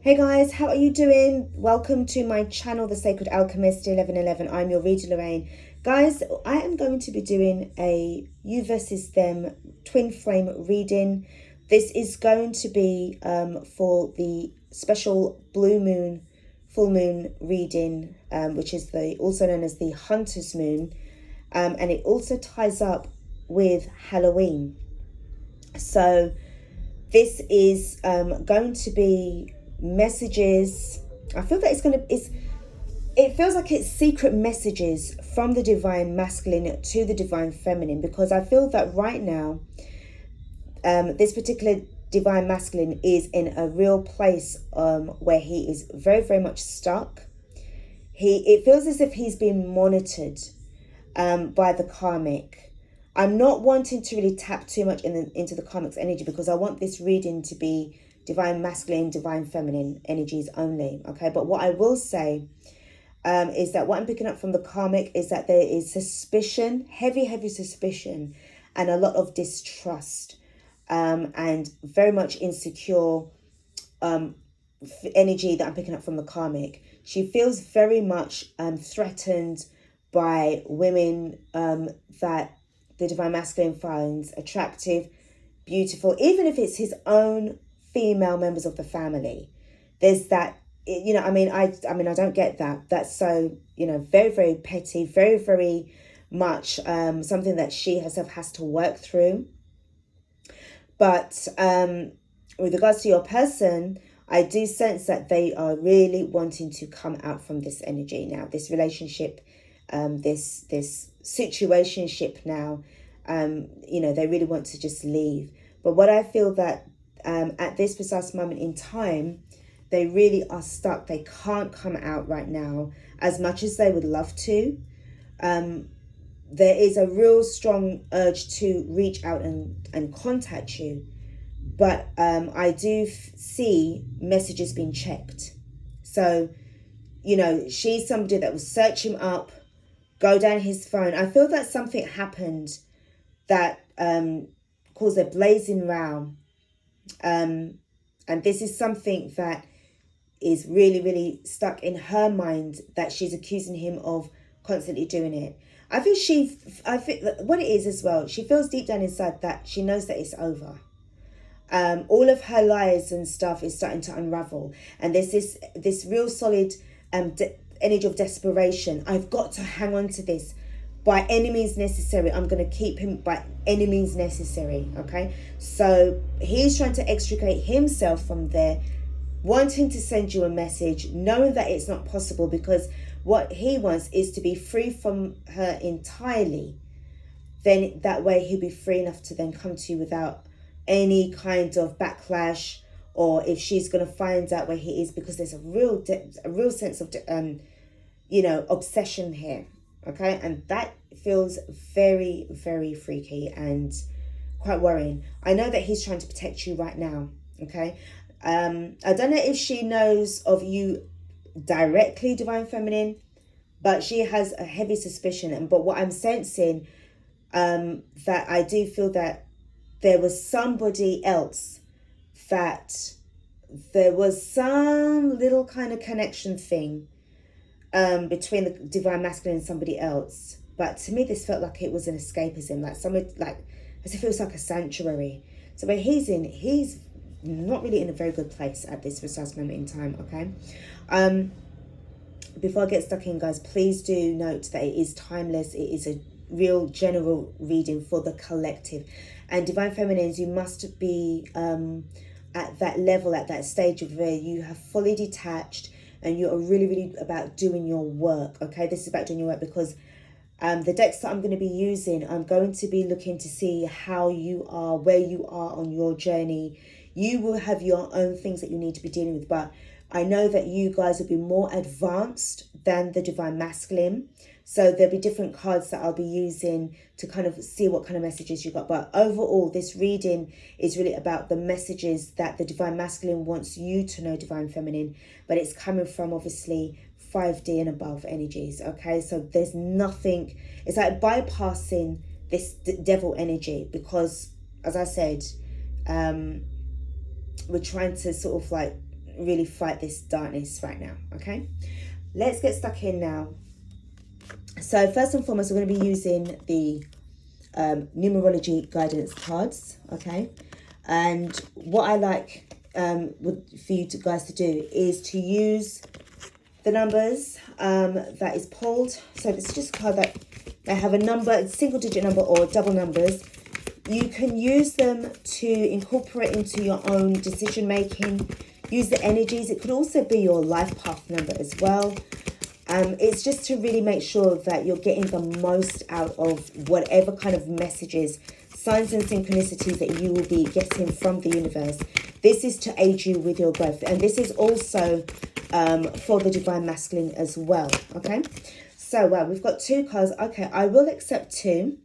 Hey guys, how are you doing? Welcome to my channel, The Sacred Alchemist 1111. I'm your reader, Lorraine. Guys, I am going to be doing a you versus them twin flame reading. This is going to be for the special blue moon, full moon reading, which is also known as the Hunter's Moon. And it also ties up with Halloween. So this is going to be messages. I feel that it feels like it's secret messages from the divine masculine to the divine feminine, because I feel that right now this particular divine masculine is in a real place where he is very, very much stuck. It feels as if he's being monitored by the karmic. I'm not wanting to really tap too much into the karmic's energy, because I want this reading to be divine masculine, divine feminine energies only. Okay, but what I will say is that what I'm picking up from the karmic is that there is suspicion, heavy suspicion, and a lot of distrust, and very much insecure energy that I'm picking up from the karmic. She feels very much threatened by women that the divine masculine finds attractive, beautiful, even if it's his own female members of the family. There's that, I mean, I don't get that. That's so, very, very petty, very, very much something that she herself has to work through. But with regards to your person, I do sense that they are really wanting to come out from this energy now, this relationship, this situationship now. They really want to just leave. But what I feel that at this precise moment in time, they really are stuck. They can't come out right now as much as they would love to. There is a real strong urge to reach out and contact you. But I do see messages being checked. So, she's somebody that will search him up, go down his phone. I feel that something happened that caused a blazing row. And this is something that is really, really stuck in her mind, that she's accusing him of constantly doing it. I think what it is as well, she feels deep down inside that she knows that it's over. All of her lies and stuff is starting to unravel, and there's this real solid energy of desperation. I've got to hang on to this by any means necessary. I'm going to keep him by any means necessary. Okay, so he's trying to extricate himself from there, wanting to send you a message, knowing that it's not possible, because what he wants is to be free from her entirely. Then that way he'll be free enough to then come to you without any kind of backlash, or if she's going to find out where he is, because there's a real sense of obsession here. Okay, and that feels very, very freaky and quite worrying. I know that he's trying to protect you right now. Okay, I don't know if she knows of you directly, divine feminine, but she has a heavy suspicion. But what I'm sensing, that I do feel that there was somebody else, that there was some little kind of connection thing between the divine masculine and somebody else. But to me, this felt like it was an escapism, like somewhere, like as if it was like a sanctuary. So where he's not really in a very good place at this precise moment in time. Okay, before I get stuck in, guys, please do note that it is timeless. It is a real general reading for the collective, and divine feminines, you must be at that level, at that stage of where you have fully detached and you are really, really about doing your work. Okay, this is about doing your work, because the decks that I'm going to be using, I'm going to be looking to see how you are, where you are on your journey. You will have your own things that you need to be dealing with, but I know that you guys will be more advanced than the divine masculine. So there'll be different cards that I'll be using to kind of see what kind of messages you got. But overall, this reading is really about the messages that the divine masculine wants you to know, divine feminine. But it's coming from, obviously, 5D and above energies. Okay, so there's nothing, it's like bypassing this devil energy, because, as I said, we're trying to sort of like really fight this darkness right now, okay? Let's get stuck in now. So first and foremost, we're going to be using the numerology guidance cards, okay? And what I like for you guys to do is to use the numbers that is pulled. So this is just a card that they have a number, a single digit number or double numbers. You can use them to incorporate into your own decision making. Use the energies. It could also be your life path number as well. It's just to really make sure that you're getting the most out of whatever kind of messages, signs and synchronicities that you will be getting from the universe. This is to aid you with your growth. And this is also for the Divine Masculine as well. Okay. So, we've got 2 cards. Okay, I will accept 2.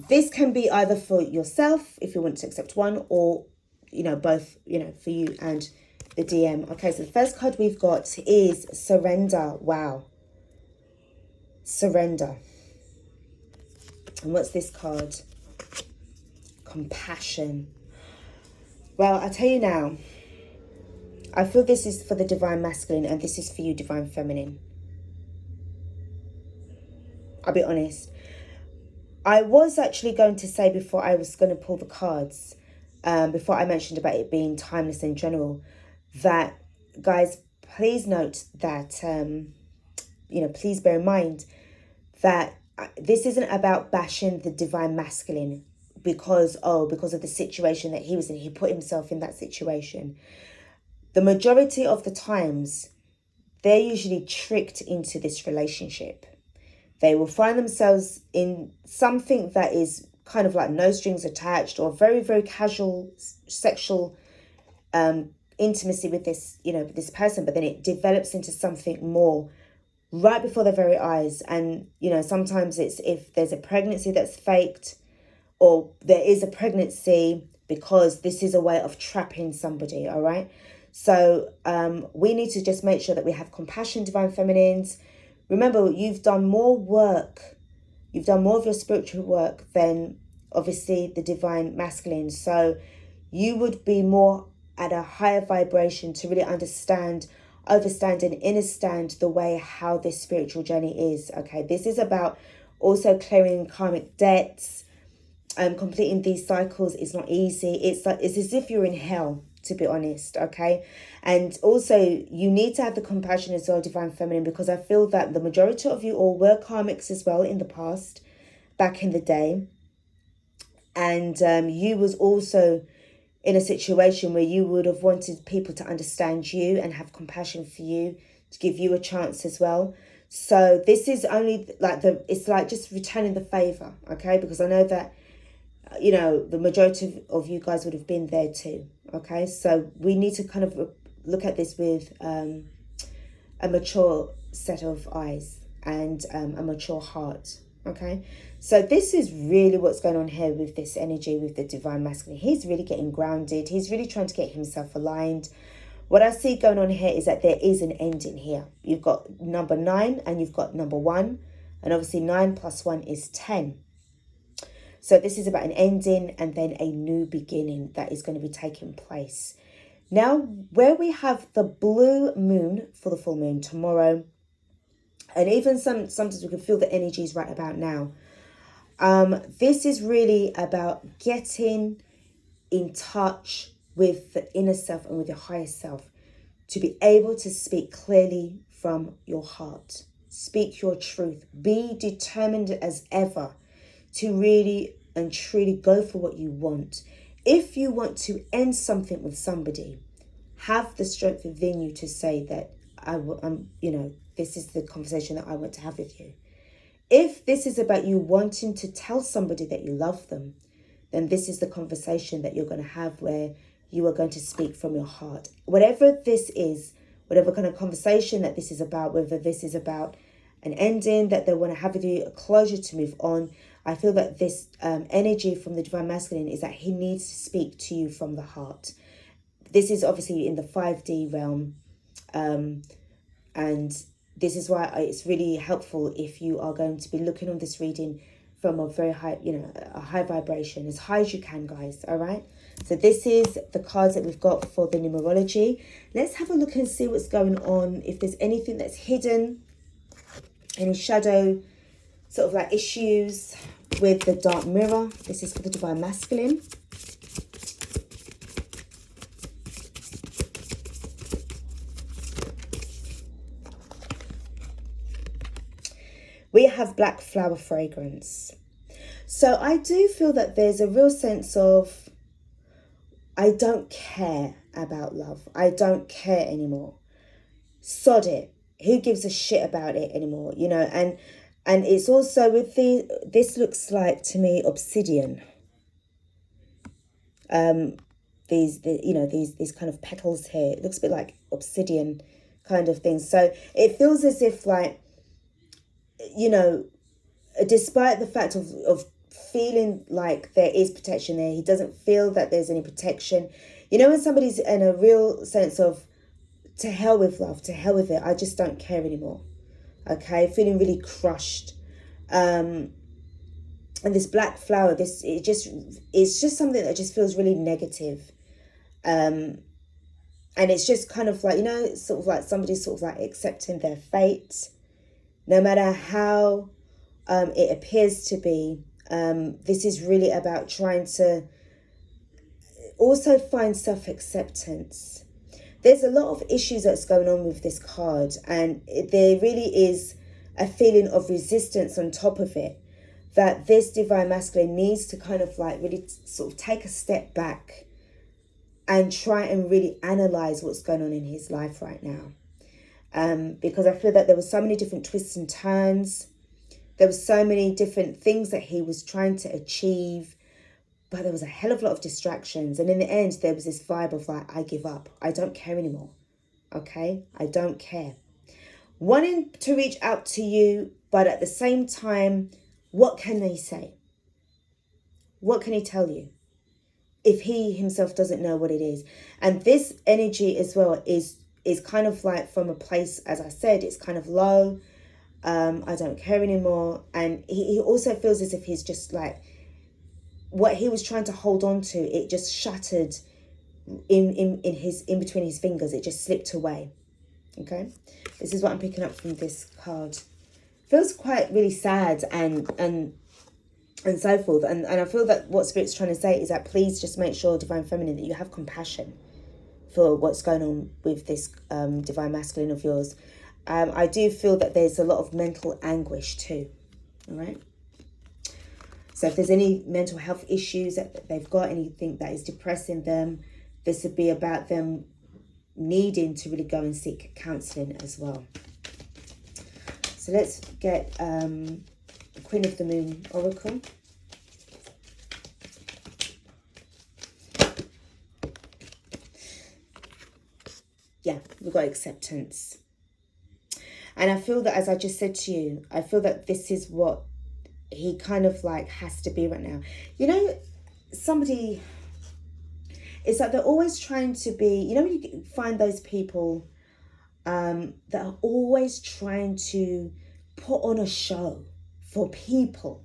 This can be either for yourself, if you want to accept 1, or, both, for you and the DM. Okay, so the first card we've got is surrender. Wow. Surrender. And what's this card? Compassion. Well, I tell you now, I feel this is for the Divine Masculine and this is for you, Divine Feminine. I'll be honest. I was actually going to say before I was going to pull the cards, before I mentioned about it being timeless in general, that, guys, please note that, please bear in mind that this isn't about bashing the Divine Masculine because of the situation that he was in. He put himself in that situation. The majority of the times, they're usually tricked into this relationship. They will find themselves in something that is kind of like no strings attached or very, very casual sexual intimacy with this, this person, but then it develops into something more right before their very eyes. And, sometimes it's if there's a pregnancy that's faked or there is a pregnancy because this is a way of trapping somebody, all right? So we need to just make sure that we have compassion, Divine Feminines. Remember, you've done more work. You've done more of your spiritual work than, obviously, the Divine Masculine. So you would be more at a higher vibration to really understand, overstand and understand the way how this spiritual journey is. Okay, this is about also clearing karmic debts. Completing these cycles is not easy. It's as if you're in hell, to be honest. Okay, and also you need to have the compassion as well, Divine Feminine, because I feel that the majority of you all were karmics as well in the past, back in the day, and you was also in a situation where you would have wanted people to understand you and have compassion for you, to give you a chance as well. So this is only like it's like just returning the favor, okay? Because I know that, the majority of you guys would have been there too, okay? So we need to kind of look at this with a mature set of eyes and a mature heart, okay? So this is really what's going on here with this energy with the Divine Masculine. He's really getting grounded. He's really trying to get himself aligned. What I see going on here is that there is an ending here. You've got number 9 and you've got number 1. And obviously 9 plus 1 is 10. So this is about an ending and then a new beginning that is going to be taking place. Now, where we have the blue moon for the full moon tomorrow, and even sometimes we can feel the energies right about now. This is really about getting in touch with the inner self and with your higher self to be able to speak clearly from your heart. Speak your truth. Be determined as ever to really and truly go for what you want. If you want to end something with somebody, have the strength within you to say that this is the conversation that I want to have with you. If this is about you wanting to tell somebody that you love them, then this is the conversation that you're going to have where you are going to speak from your heart. Whatever this is, whatever kind of conversation that this is about, whether this is about an ending that they want to have with you, a closure to move on, I feel that this energy from the Divine Masculine is that he needs to speak to you from the heart. This is obviously in the 5D realm. And this is why it's really helpful if you are going to be looking on this reading from a very high, a high vibration, as high as you can, guys. All right. So this is the cards that we've got for the numerology. Let's have a look and see what's going on. If there's anything that's hidden, any shadow sort of like issues with the dark mirror. This is for the Divine Masculine. We have black flower fragrance. So I do feel that there's a real sense of, I don't care about love. I don't care anymore. Sod it. Who gives a shit about it anymore? You know, and it's also with this looks like to me obsidian. These kind of petals here. It looks a bit like obsidian kind of thing. So it feels as if like, you know, despite the fact of feeling like there is protection there, he doesn't feel that there's any protection. You know, when somebody's in a real sense of, to hell with love, to hell with it, I just don't care anymore. Okay, feeling really crushed. And this black flower, it's just something that just feels really negative. And it's just kind of like, you know, sort of like somebody sort of like accepting their fate, no matter how it appears to be. This is really about trying to also find self-acceptance. There's a lot of issues that's going on with this card, and there really is a feeling of resistance on top of it, that this Divine Masculine needs to kind of like really sort of take a step back and try and really analyze what's going on in his life right now. Because I feel that there were so many different twists and turns. There were so many different things that he was trying to achieve, but there was a hell of a lot of distractions. And in the end, there was this vibe of like, I give up. I don't care anymore. Okay? I don't care. Wanting to reach out to you, but at the same time, what can they say? What can he tell you if he himself doesn't know what it is? And this energy as well is kind of like from a place, as I said, it's kind of low. I don't care anymore. And he also feels as if he's just like, what he was trying to hold on to, it just shattered in between his fingers. It just slipped away. Okay, this is what I'm picking up from this card. Feels quite really sad and so forth. And I feel that what Spirit's trying to say is that please just make sure, Divine Feminine, that you have compassion for what's going on with this Divine Masculine of yours. I do feel that there's a lot of mental anguish too. All right. So if there's any mental health issues that they've got, anything that is depressing them, this would be about them needing to really go and seek counselling as well. So let's get Queen of the Moon Oracle. Yeah, we've got acceptance. And I feel that, as I just said to you, I feel that this is what he kind of like has to be right now. You know, somebody, it's like they're always trying to be, you know, when you find those people that are always trying to put on a show for people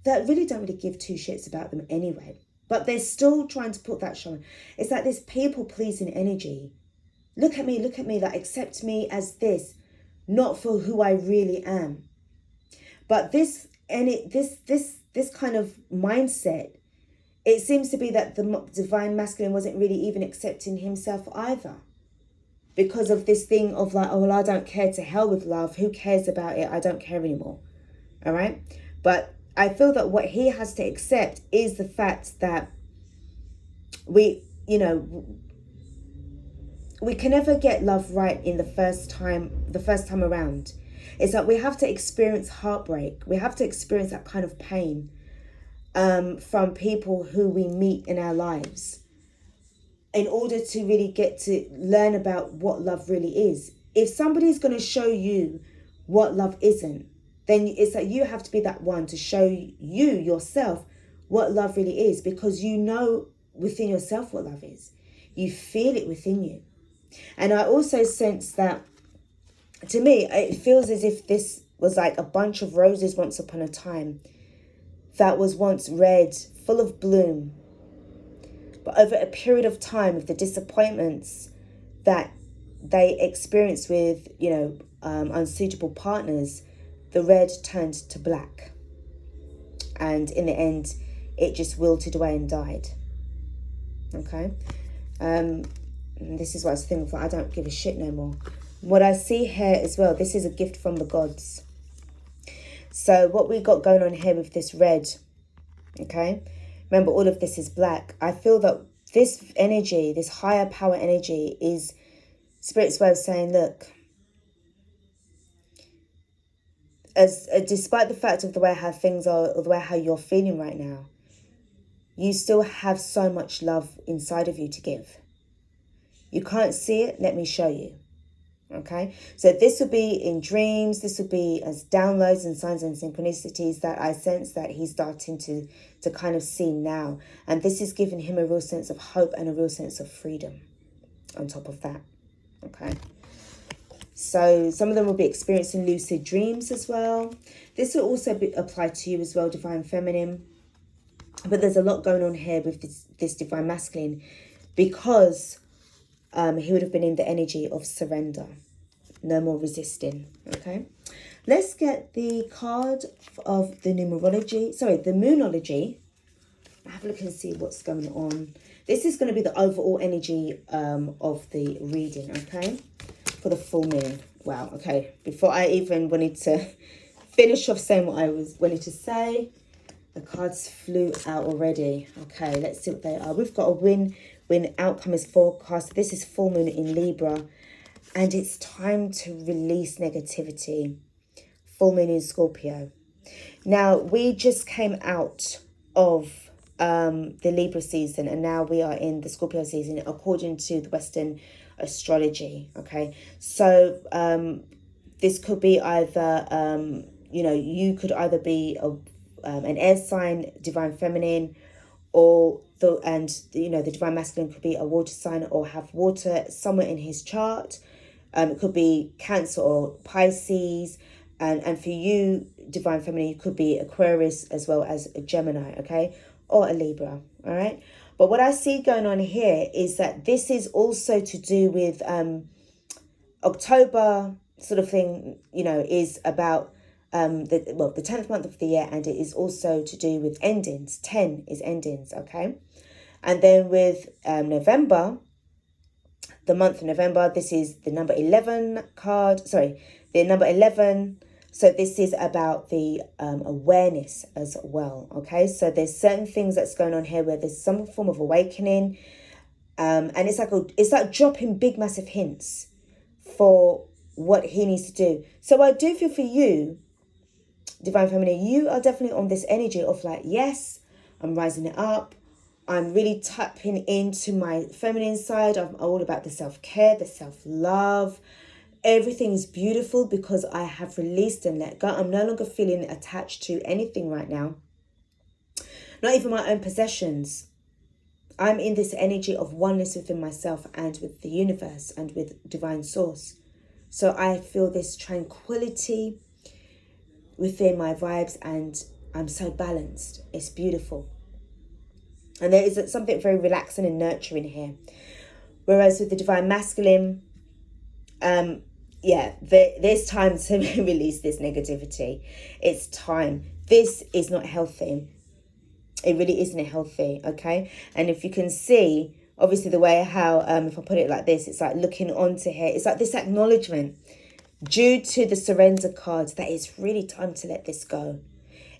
that really don't really give two shits about them anyway, but they're still trying to put that show on. It's like this people pleasing energy. Look at me, like accept me as this, not for who I really am. But this kind of mindset, it seems to be that the Divine Masculine wasn't really even accepting himself either, because of this thing of like, oh well, I don't care, to hell with love, who cares about it, I don't care anymore. All right. But I feel that what he has to accept is the fact that we can never get love right in the first time around. It's like we have to experience heartbreak. We have to experience that kind of pain from people who we meet in our lives in order to really get to learn about what love really is. If somebody's going to show you what love isn't, then it's like you have to be that one to show you yourself what love really is, because you know within yourself what love is. You feel it within you. And I also sense that, to me, it feels as if this was like a bunch of roses once upon a time that was once red, full of bloom. But over a period of time, with the disappointments that they experience with, unsuitable partners, the red turned to black. And in the end, it just wilted away and died. Okay? This is what I was thinking, I don't give a shit no more. What I see here as well, this is a gift from the gods. So what we got going on here with this red, okay? Remember, all of this is black. I feel that this energy, this higher power energy, is Spirit's way of saying, look, despite the fact of the way how things are, or the way how you're feeling right now, you still have so much love inside of you to give. You can't see it, let me show you. Okay, so this would be in dreams, this would be as downloads and signs and synchronicities that I sense that he's starting to kind of see now. And this is giving him a real sense of hope and a real sense of freedom on top of that. Okay, so some of them will be experiencing lucid dreams as well. This will also apply to you as well, Divine Feminine. But there's a lot going on here with this Divine Masculine, because he would have been in the energy of surrender. No more resisting. Okay. Let's get the card of the numerology. Sorry, the moonology. Have a look and see what's going on. This is going to be the overall energy of the reading. Okay. For the full moon. Wow. Okay. Before I even wanted to finish off saying what I wanted to say, the cards flew out already. Okay. Let's see what they are. We've got a win outcome is forecast. This is full moon in Libra, and it's time to release negativity. Full moon in Scorpio. Now, we just came out of the Libra season, and now we are in the Scorpio season according to the Western astrology. Okay, so this could be either you could either be an air sign, Divine Feminine, or the Divine Masculine could be a water sign or have water somewhere in his chart. It could be Cancer or Pisces, and for you, Divine Feminine, you could be Aquarius as well as a Gemini, okay, or a Libra. All right, but what I see going on here is that this is also to do with October sort of thing. Is about the 10th month of the year, and it is also to do with endings. 10 is endings, okay? And then with November, the month of November, this is the number 11 card. Sorry, the number 11. So this is about the awareness as well, okay? So there's certain things that's going on here where there's some form of awakening, and it's like dropping big massive hints for what he needs to do. So I do feel for you, Divine Feminine, you are definitely on this energy of like, yes, I'm rising it up. I'm really tapping into my feminine side. I'm all about the self-care, the self-love. Everything's beautiful because I have released and let go. I'm no longer feeling attached to anything right now. Not even my own possessions. I'm in this energy of oneness within myself and with the universe and with divine source. So I feel this tranquility within my vibes, and I'm so balanced. It's beautiful. And there is something very relaxing and nurturing here. Whereas with the Divine Masculine, there's time to release this negativity. It's time. This is not healthy. It really isn't healthy, okay? And if you can see, obviously the way how, if I put it like this, it's like looking onto here. It's like this acknowledgement due to the surrender cards that it's really time to let this go.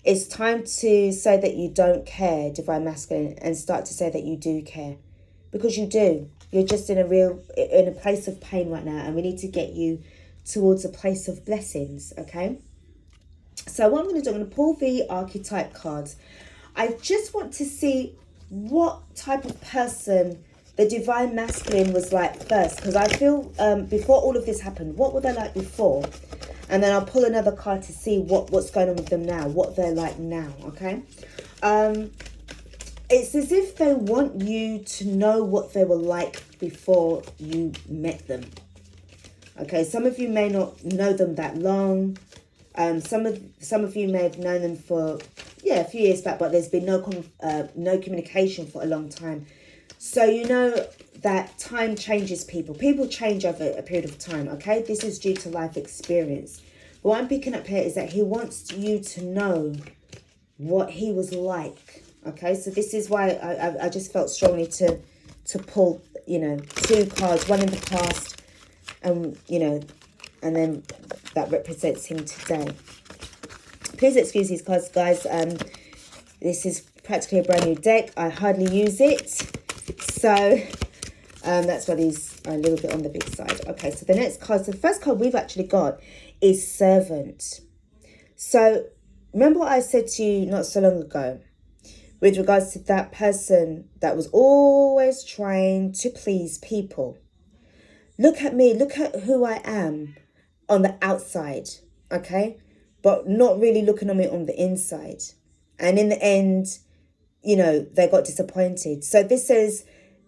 It's time to say that you don't care, Divine Masculine, and start to say that you do care. Because you do. You're just in a place of pain right now, and we need to get you towards a place of blessings, okay? So what I'm going to do, I'm going to pull the archetype cards. I just want to see what type of person the Divine Masculine was like first, because I feel before all of this happened, what were they like before? And then I'll pull another card to see what's going on with them now, what they're like now, okay? It's as if they want you to know what they were like before you met them. Okay, some of you may not know them that long. Some of you may have known them for a few years back, but there's been no communication for a long time. So you know that time changes people. People change over a period of time, okay? This is due to life experience. What I'm picking up here is that he wants you to know what he was like, okay? So this is why I just felt strongly to pull, you know, 2 cards, one in the past, and, you know, and then that represents him today. Please excuse these cards, guys. This is practically a brand new deck. I hardly use it. So that's why these are a little bit on the big side. Okay, so the next card, so the first card we've actually got is Servant. So remember what I said to you not so long ago with regards to that person that was always trying to please people. Look at me, look at who I am on the outside, okay? But not really looking on me on the inside. And in the end, you know, they got disappointed. So this says,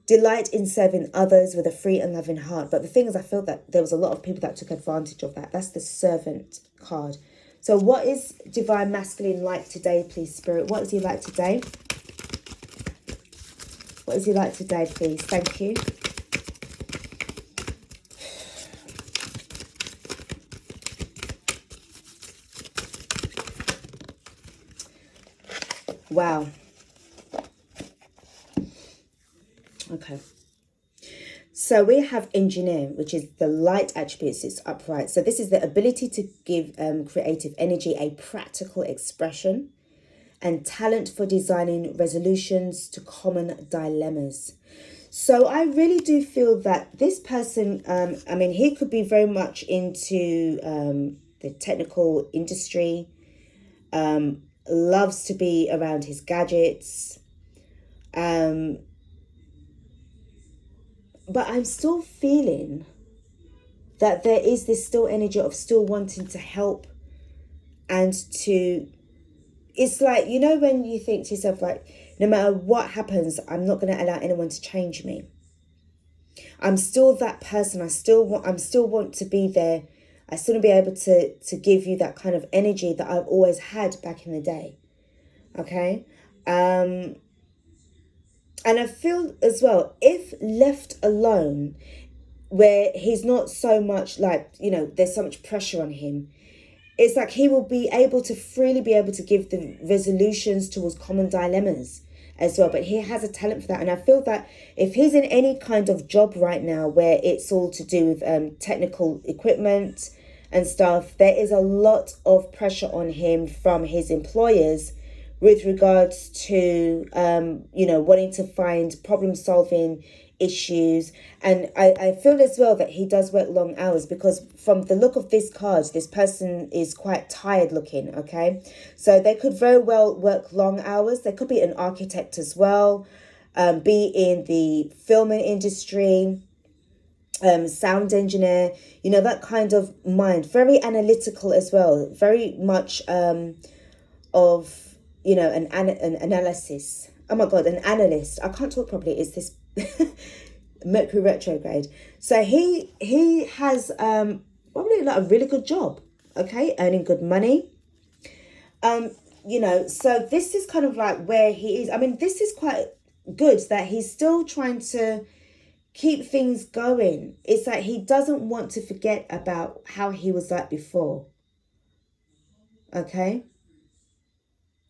delight in serving others with a free and loving heart. But the thing is, I feel that there was a lot of people that took advantage of that. That's the Servant card. So what is Divine Masculine like today, please, Spirit? What is he like today? What is he like today, please? Thank you. Wow. Okay. So we have Engineer, which is the light attributes. It's upright. So this is the ability to give creative energy a practical expression and talent for designing resolutions to common dilemmas. So I really do feel that this person, I mean, he could be very much into the technical industry, loves to be around his gadgets, but I'm still feeling that there is this still energy of still wanting to help and to, it's like, you know, when you think to yourself, like, no matter what happens, I'm not going to allow anyone to change me. I'm still that person. I still want to be there. I still want to be able to give you that kind of energy that I've always had back in the day. Okay. And I feel as well, if left alone, where he's not so much like, you know, there's so much pressure on him, it's like he will be able to freely be able to give the resolutions towards common dilemmas as well. But he has a talent for that. And I feel that if he's in any kind of job right now where it's all to do with technical equipment and stuff, there is a lot of pressure on him from his employers with regards to, you know, wanting to find problem-solving issues. And I feel as well that he does work long hours, because from the look of this card, this person is quite tired looking, okay? So they could very well work long hours. They could be an architect as well, be in the filming industry, sound engineer, you know, that kind of mind. Very analytical as well. Very much of, you know, an analysis. Oh my God, an analyst. I can't talk properly. It's this Mercury retrograde. So he has probably like a really good job, okay, earning good money. You know, so this is kind of like where he is. I mean, this is quite good that he's still trying to keep things going. It's like he doesn't want to forget about how he was like before. Okay?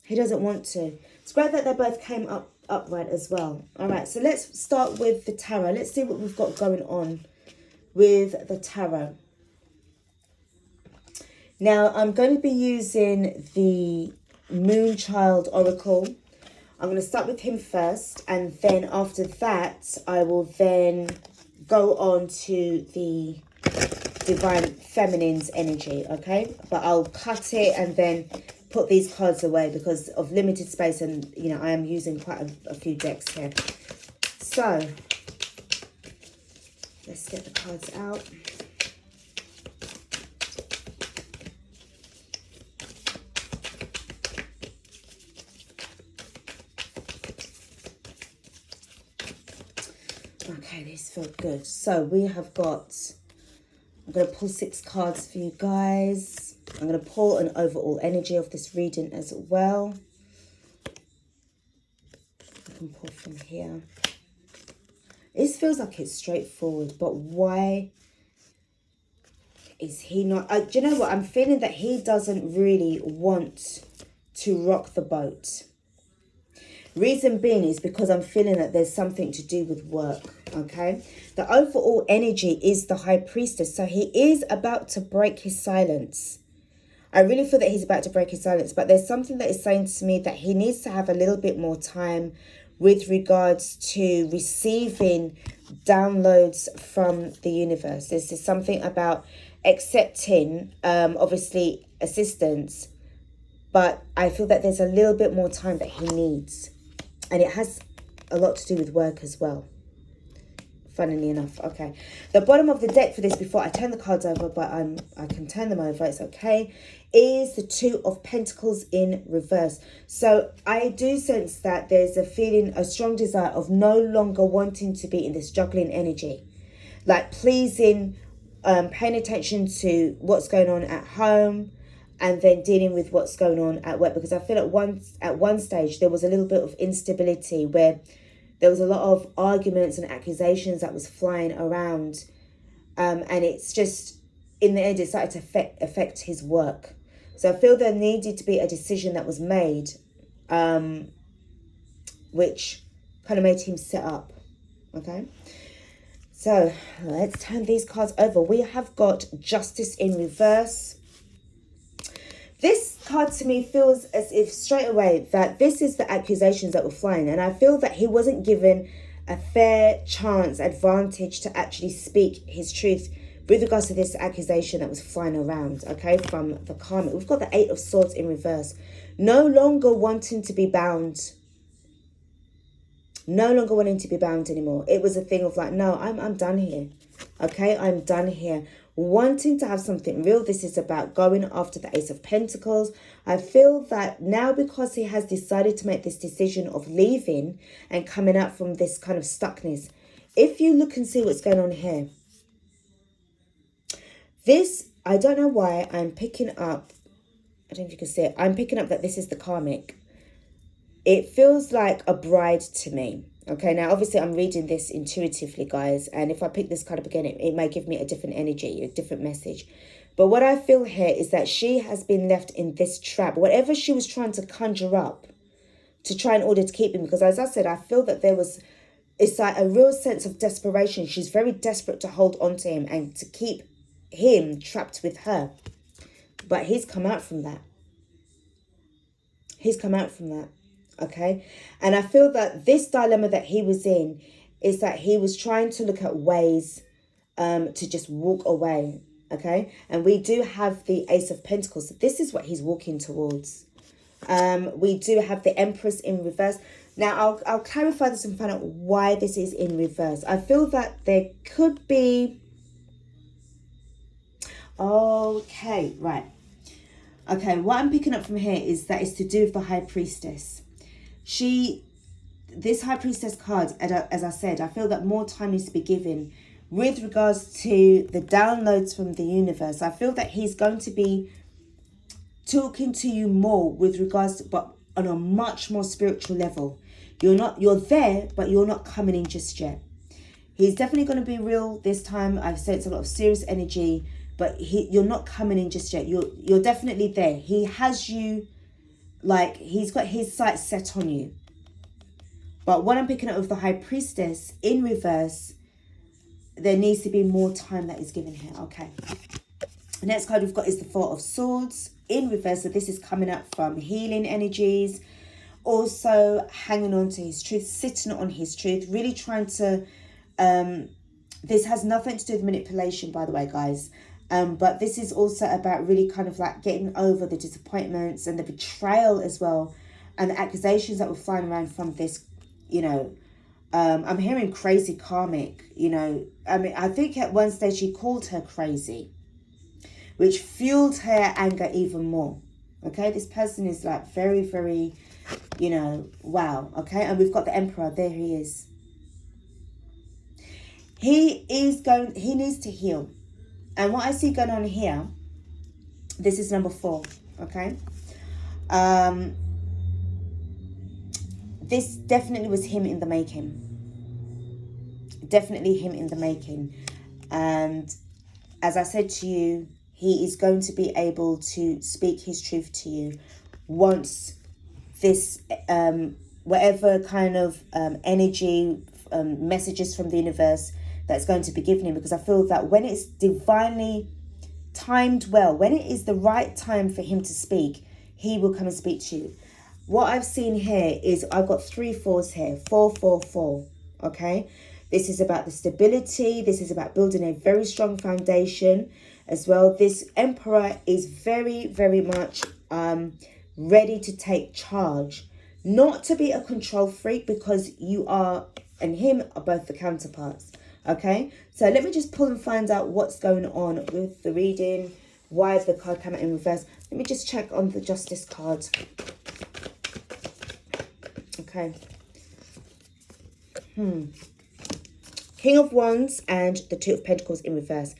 He doesn't want to. It's great that they both came upright as well. All right, so let's start with the tarot. Let's see what we've got going on with the tarot. Now, I'm going to be using the Moonchild Oracle. I'm going to start with him first, and then after that, I will then go on to the Divine Feminine's energy, okay? But I'll cut it and then put these cards away because of limited space, and, you know, I am using quite a few decks here. So, let's get the cards out. Okay, these feel good. So we have got, I'm going to pull 6 cards for you guys. I'm going to pull an overall energy of this reading as well. I can pull from here. This feels like it's straightforward, but why is he not? Do you know what? I'm feeling that he doesn't really want to rock the boat. Reason being is because I'm feeling that there's something to do with work, okay? The overall energy is the High Priestess. So he is about to break his silence. I really feel that he's about to break his silence. But there's something that is saying to me that he needs to have a little bit more time with regards to receiving downloads from the universe. This is something about accepting, obviously, assistance. But I feel that there's a little bit more time that he needs. And it has a lot to do with work as well. Funnily enough. Okay. The bottom of the deck for this, before I turn the cards over, but I can turn them over, it's okay, is the Two of Pentacles in reverse. So I do sense that there's a feeling, a strong desire of no longer wanting to be in this juggling energy. Like pleasing, paying attention to what's going on at home, and then dealing with what's going on at work. Because I feel at one stage there was a little bit of instability where there was a lot of arguments and accusations that was flying around. And it's just, in the end, it started to affect his work. So I feel there needed to be a decision that was made, which kind of made him sit up. Okay. So let's turn these cards over. We have got Justice in reverse. This card to me feels as if straight away that this is the accusations that were flying. And I feel that he wasn't given a fair chance, advantage to actually speak his truth with regards to this accusation that was flying around, okay, from the karma. We've got the Eight of Swords in reverse. No longer wanting to be bound. No longer wanting to be bound anymore. It was a thing of like, no, I'm done here. Okay, I'm done here. Wanting to have something real. This is about going after the Ace of Pentacles. I feel that now, because he has decided to make this decision of leaving and coming out from this kind of stuckness. If you look and see what's going on here. This, I don't know why I'm picking up. I don't know if you can see it. I'm picking up that this is the karmic. It feels like a bride to me. Okay, now obviously I'm reading this intuitively, guys. And if I pick this card up again, it may give me a different energy, a different message. But what I feel here is that she has been left in this trap. Whatever she was trying to conjure up to try in order to keep him. Because as I said, I feel that it's like a real sense of desperation. She's very desperate to hold on to him and to keep him trapped with her. But he's come out from that. He's come out from that. Okay, and I feel that this dilemma that he was in is that he was trying to look at ways to just walk away. Okay, and we do have the Ace of Pentacles. So this is what he's walking towards. We do have the Empress in reverse. Now I'll clarify this and find out why this is in reverse. I feel that there could be. Okay, right. Okay, what I'm picking up from here is that it's to do with the High Priestess. This High Priestess card, as I said, I feel that more time needs to be given with regards to the downloads from the universe. I feel that he's going to be talking to you more with regards to, but on a much more spiritual level. You're there, but you're not coming in just yet. He's definitely going to be real this time. I've said it's a lot of serious energy, but you're not coming in just yet. You're definitely there. He has you. Like, he's got his sights set on you. But what I'm picking up with the High Priestess in reverse, there needs to be more time that is given here. Okay. The next card we've got is the Four of Swords in reverse. So this is coming up from healing energies. Also hanging on to his truth, sitting on his truth, really trying to... this has nothing to do with manipulation, by the way, guys. But this is also about really kind of like getting over the disappointments and the betrayal as well. And the accusations that were flying around from this, you know. I'm hearing crazy karmic, you know. I mean, I think at one stage he called her crazy, which fueled her anger even more. Okay, this person is like very, very, you know, wow. Okay, and we've got the Emperor. There he is. He needs to heal. And what I see going on here, this is number 4, okay? This definitely was him in the making. definitely him in the making. And as I said to you, he is going to be able to speak his truth to you once this, whatever kind of energy, messages from the universe that's going to be given him. Because I feel that when it's divinely timed well, when it is the right time for him to speak, he will come and speak to you. What I've seen here is I've got 3 4s here, 4 4 4. Okay, this is about the stability. This is about building a very strong foundation as well. This Emperor is very, very much ready to take charge, not to be a control freak, because you are and him are both the counterparts. Okay, so let me just pull and find out what's going on with the reading. Why the card came out in reverse? Let me just check on the Justice card. Okay. King of Wands and the Two of Pentacles in reverse.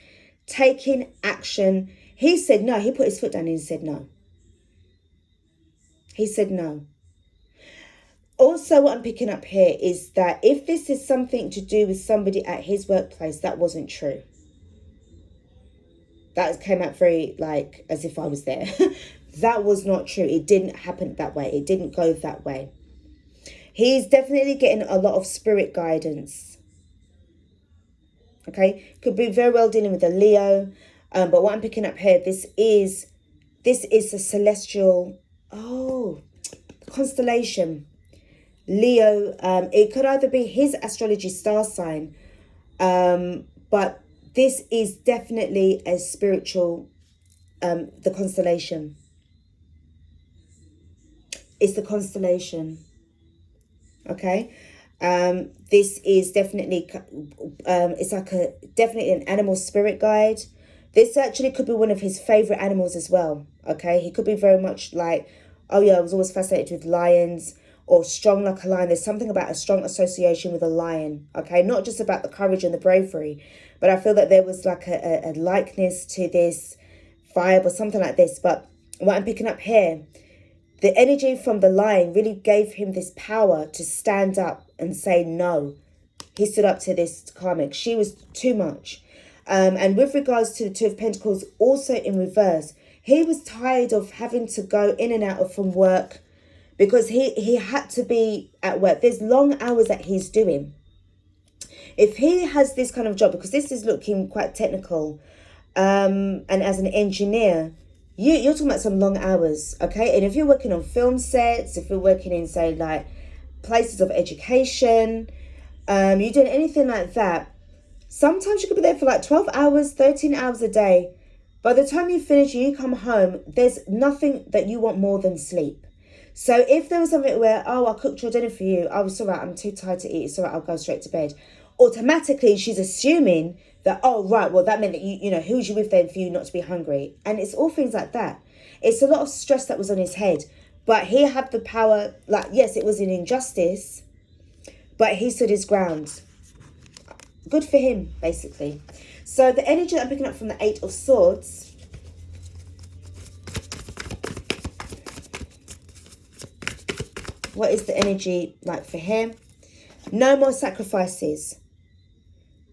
Taking action. He said no. He put his foot down and he said no. He said no. Also, what I'm picking up here is that if this is something to do with somebody at his workplace, that wasn't true. That came out very, like, as if I was there. That was not true. It didn't happen that way. It didn't go that way. He's definitely getting a lot of spirit guidance. Okay? Could be very well dealing with a Leo. But what I'm picking up here, this is a celestial, constellation. Leo, it could either be his astrology star sign, but this is definitely a spiritual, the constellation. It's the constellation. Okay. This is definitely, it's like definitely an animal spirit guide. This actually could be one of his favorite animals as well. Okay. He could be very much like, oh yeah, I was always fascinated with lions, or strong like a lion. There's something about a strong association with a lion. Okay. Not just about the courage and the bravery, but I feel that there was like a likeness to this vibe or something like this. But what I'm picking up here, the energy from the lion really gave him this power to stand up and say no. He stood up to this karmic. She was too much. And with regards to the Two of Pentacles, also in reverse, he was tired of having to go in and out of from work, because he had to be at work. There's long hours that he's doing. If he has this kind of job, because this is looking quite technical, and as an engineer, you're talking about some long hours, okay? And if you're working on film sets, if you're working in, say, like, places of education, you're doing anything like that, sometimes you could be there for like 12 hours, 13 hours a day. By the time you finish, you come home, there's nothing that you want more than sleep. So if there was something where, oh, I cooked your dinner for you, I was all right, I'm too tired to eat, it's all right, I'll go straight to bed. Automatically, she's assuming that, oh, right, well, that meant that, you know, who's you with then for you not to be hungry? And it's all things like that. It's a lot of stress that was on his head. But he had the power, like, yes, it was an injustice, but he stood his ground. Good for him, basically. So the energy that I'm picking up from the Eight of Swords, what is the energy like for him? No more sacrifices.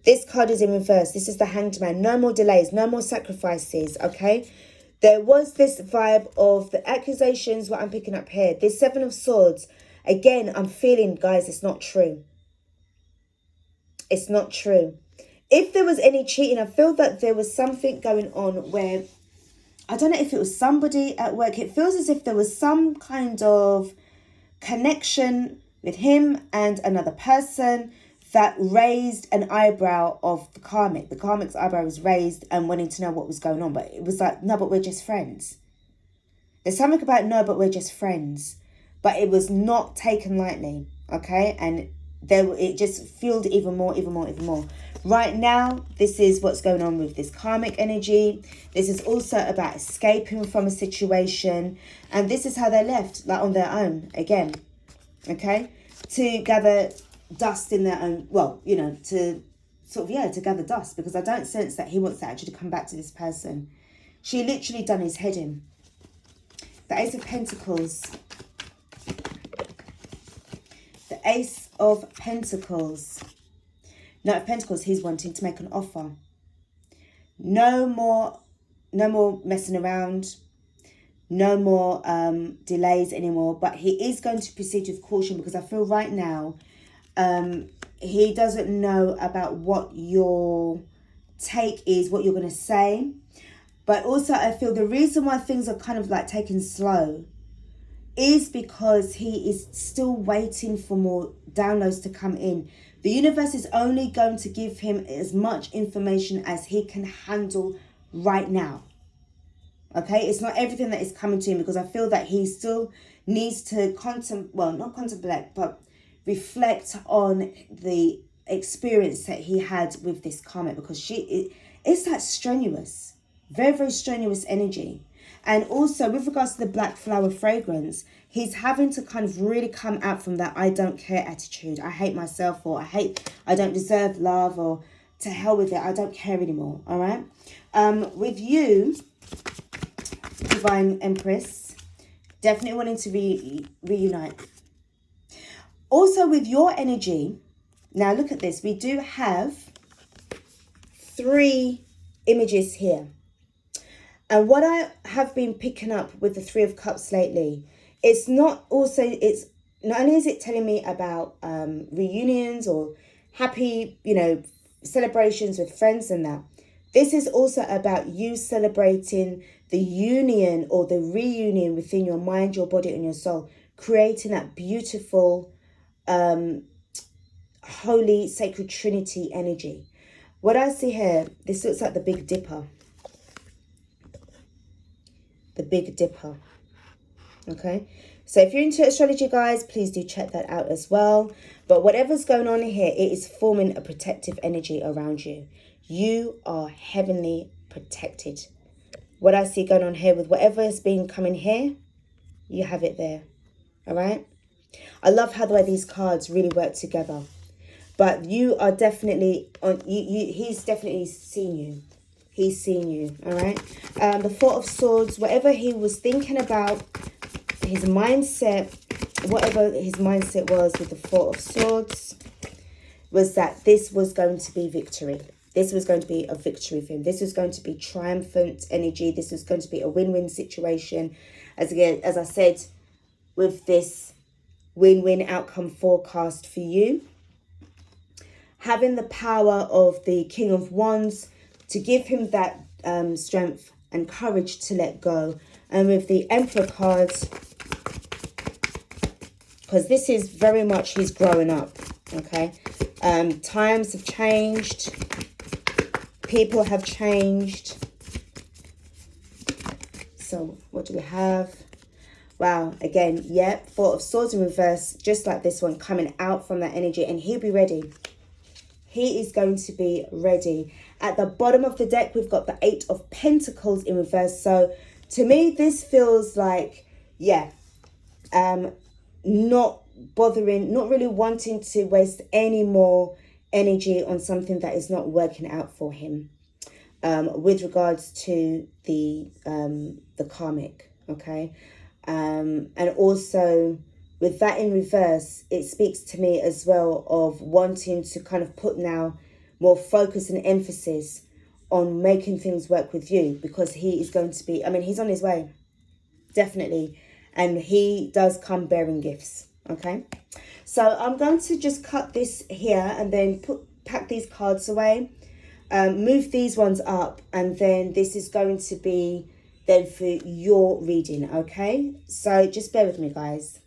This card is in reverse. This is the Hanged Man. No more delays. No more sacrifices. Okay. There was this vibe of the accusations, what I'm picking up here. This Seven of Swords. Again, I'm feeling, guys, it's not true. It's not true. If there was any cheating, I feel that there was something going on where, I don't know if it was somebody at work. It feels as if there was some kind of connection with him and another person that raised an eyebrow of the karmic. The karmic's eyebrow was raised and wanting to know what was going on. But it was like, no, but we're just friends. There's something about no, but we're just friends. But it was not taken lightly, okay? And it just fueled even more. Right now, this is what's going on with this karmic energy. This is also about escaping from a situation. And this is how they're left, like on their own, again, okay? To gather dust in their own, well, you know, to sort of, yeah, to gather dust, because I don't sense that he wants to actually come back to this person. She literally done his head in. The Ace of Pentacles. The Ace of Pentacles. Knight of Pentacles, he's wanting to make an offer. No more messing around. No more delays anymore. But he is going to proceed with caution, because I feel right now he doesn't know about what your take is, what you're going to say. But also I feel the reason why things are kind of like taking slow is because he is still waiting for more downloads to come in. The universe is only going to give him as much information as he can handle right now. Okay, it's not everything that is coming to him, because I feel that he still needs to not contemplate, but reflect on the experience that he had with this karmic, because it's that strenuous, very, very strenuous energy. And also with regards to the black flower fragrance, he's having to kind of really come out from that I don't care attitude. I hate myself, or I don't deserve love, or to hell with it, I don't care anymore. All right. With you, Divine Empress, definitely wanting to reunite. Also with your energy, now look at this. We do have 3 images here. And what I have been picking up with the 3 of Cups lately, it's not only is it telling me about reunions or happy, celebrations with friends and that. This is also about you celebrating the union or the reunion within your mind, your body, and your soul, creating that beautiful, holy, sacred Trinity energy. What I see here, this looks like the Big Dipper. The Big Dipper. Okay, so if you're into astrology, guys, please do check that out as well. But whatever's going on here, it is forming a protective energy around you. You are heavenly protected. What I see going on here with whatever is being coming here, you have it there. All right. I love how the way these cards really work together. But you are definitely on. He's definitely seen you. He's seen you. All right. The 4 of Swords. Whatever he was thinking about, his mindset, whatever his mindset was with the 4 of Swords, was that this was going to be victory. This was going to be a victory for him. This was going to be triumphant energy. This was going to be a win-win situation. As I said, with this win-win outcome forecast for you, having the power of the King of Wands to give him that strength and courage to let go. And with the Emperor cards, because this is very much he's growing up, okay? Times have changed. People have changed. So what do we have? Wow, again, yep, 4 of Swords in reverse, just like this one, coming out from that energy, and he'll be ready. He is going to be ready. At the bottom of the deck, we've got the 8 of Pentacles in reverse. So to me, this feels like, not bothering, not really wanting to waste any more energy on something that is not working out for him. With regards to the karmic, okay? And also with that in reverse, it speaks to me as well of wanting to kind of put now more focus and emphasis on making things work with you, because he is going to be, he's on his way, definitely. And he does come bearing gifts, okay? So I'm going to just cut this here and then pack these cards away, move these ones up, and then this is going to be then for your reading, okay? So just bear with me, guys.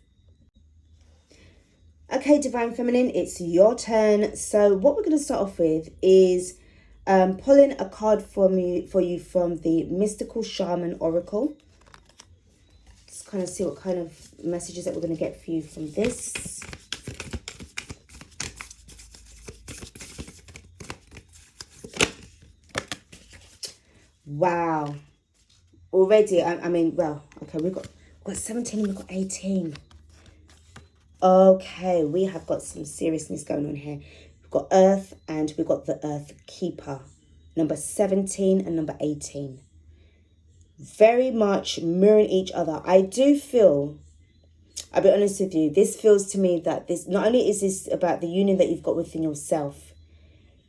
Okay, Divine Feminine, it's your turn. So what we're going to start off with is pulling a card for you from the Mystical Shaman Oracle. Just kind of see what kind of messages that we're going to get for you from this. Wow. Already, okay, we've got 17 and we've got 18. Okay, we have got some seriousness going on here. We've got Earth and we've got the Earth Keeper. Number 17 and number 18. Very much mirroring each other. I do feel, I'll be honest with you, this feels to me that this, not only is this about the union that you've got within yourself,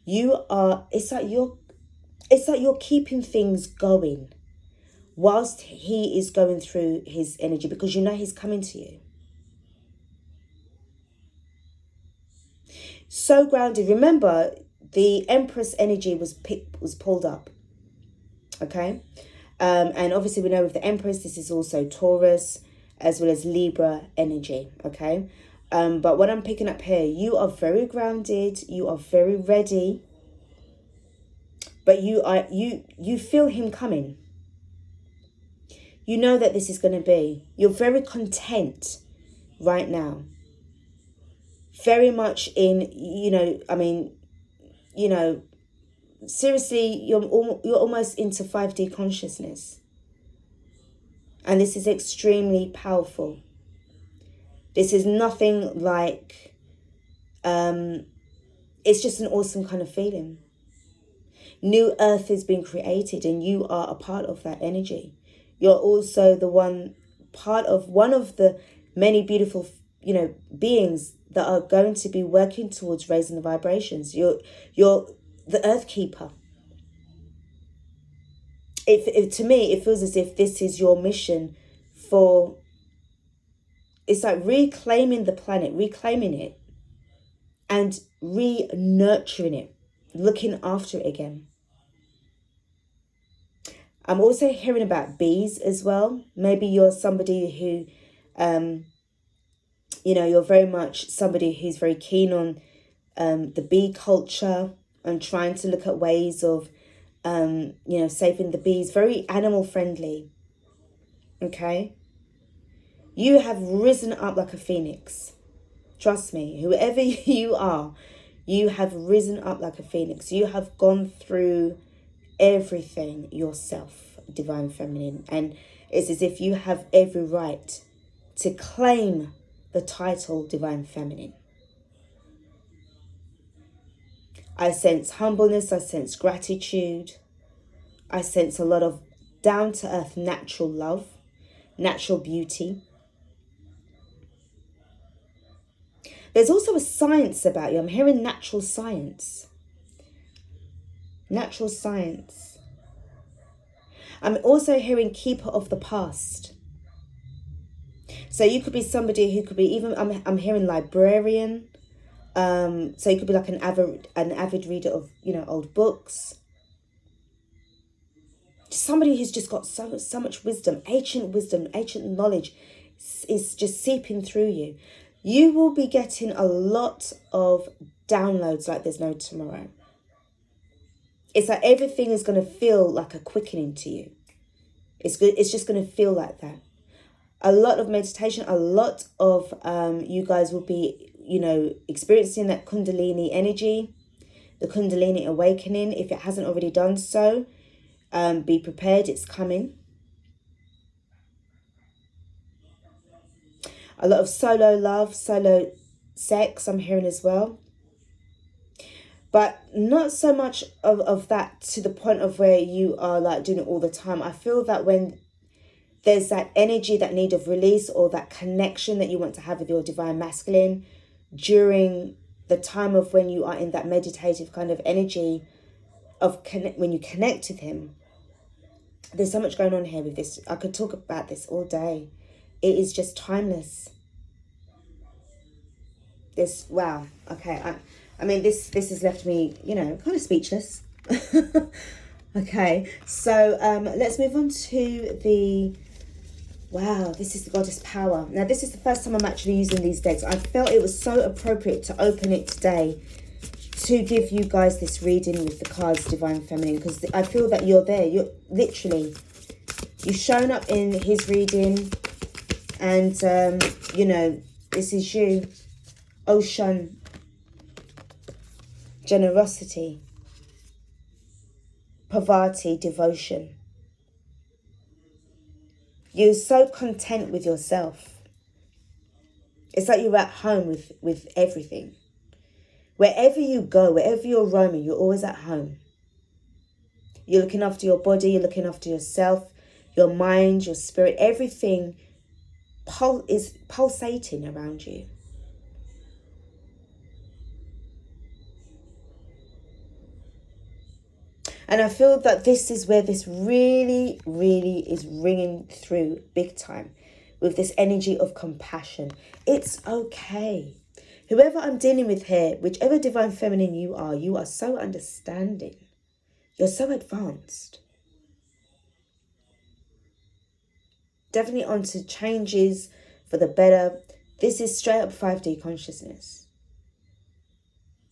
it's like you're keeping things going whilst he is going through his energy, because you know he's coming to you. So grounded. Remember, the Empress energy was pulled up. Okay. And obviously we know with the Empress, this is also Taurus as well as Libra energy. Okay. But what I'm picking up here, you are very grounded. You are very ready. But you feel him coming. You know that this is going to be. You're very content right now. Very much in, seriously, you're almost into 5D consciousness. And this is extremely powerful. This is nothing like, it's just an awesome kind of feeling. New earth is being created and you are a part of that energy. You're also part of one of the many beautiful, beings that are going to be working towards raising the vibrations. You're the earth keeper. To me, it feels as if this is your mission it's like reclaiming the planet, reclaiming it and re-nurturing it, looking after it again. I'm also hearing about bees as well. Maybe you're somebody who, you're very much somebody who's very keen on the bee culture and trying to look at ways of, saving the bees. Very animal friendly. Okay? You have risen up like a phoenix. Trust me, whoever you are, you have risen up like a phoenix. You have gone through everything yourself, Divine Feminine, and it's as if you have every right to claim the title Divine Feminine. I sense humbleness, I sense gratitude, I sense a lot of down-to-earth natural love, natural beauty. There's also a science about you. I'm hearing natural science. Natural science. I'm also hearing keeper of the past. So you could be somebody who could be even, I'm hearing librarian. So you could be like an avid reader of, old books. Somebody who's just got so much wisdom, ancient knowledge is just seeping through you. You will be getting a lot of downloads like there's no tomorrow. It's like everything is going to feel like a quickening to you. It's good. It's just going to feel like that. A lot of meditation, a lot of you guys will be, experiencing that Kundalini energy, the Kundalini awakening. If it hasn't already done so, be prepared. It's coming. A lot of solo love, solo sex, I'm hearing as well. But not so much of that to the point of where you are like doing it all the time. I feel that when there's that energy, that need of release, or that connection that you want to have with your Divine Masculine during the time of when you are in that meditative kind of energy of when you connect with him. There's so much going on here with this. I could talk about this all day. It is just timeless. Wow. Okay. I mean, this has left me, kind of speechless. Okay. So let's move on to wow, this is the Goddess Power. Now, this is the first time I'm actually using these decks. I felt it was so appropriate to open it today to give you guys this reading with the cards Divine Feminine, because I feel that you're there. You've shown up in his reading, and this is you. Ocean, generosity, poverty, devotion. You're so content with yourself. It's like you're at home with everything. Wherever you go, wherever you're roaming, you're always at home. You're looking after your body, you're looking after yourself, your mind, your spirit. Everything is pulsating around you. And I feel that this is where this really, really is ringing through big time, with this energy of compassion. It's okay. Whoever I'm dealing with here, whichever divine feminine you are so understanding. You're so advanced. Definitely onto changes for the better. This is straight up 5D consciousness.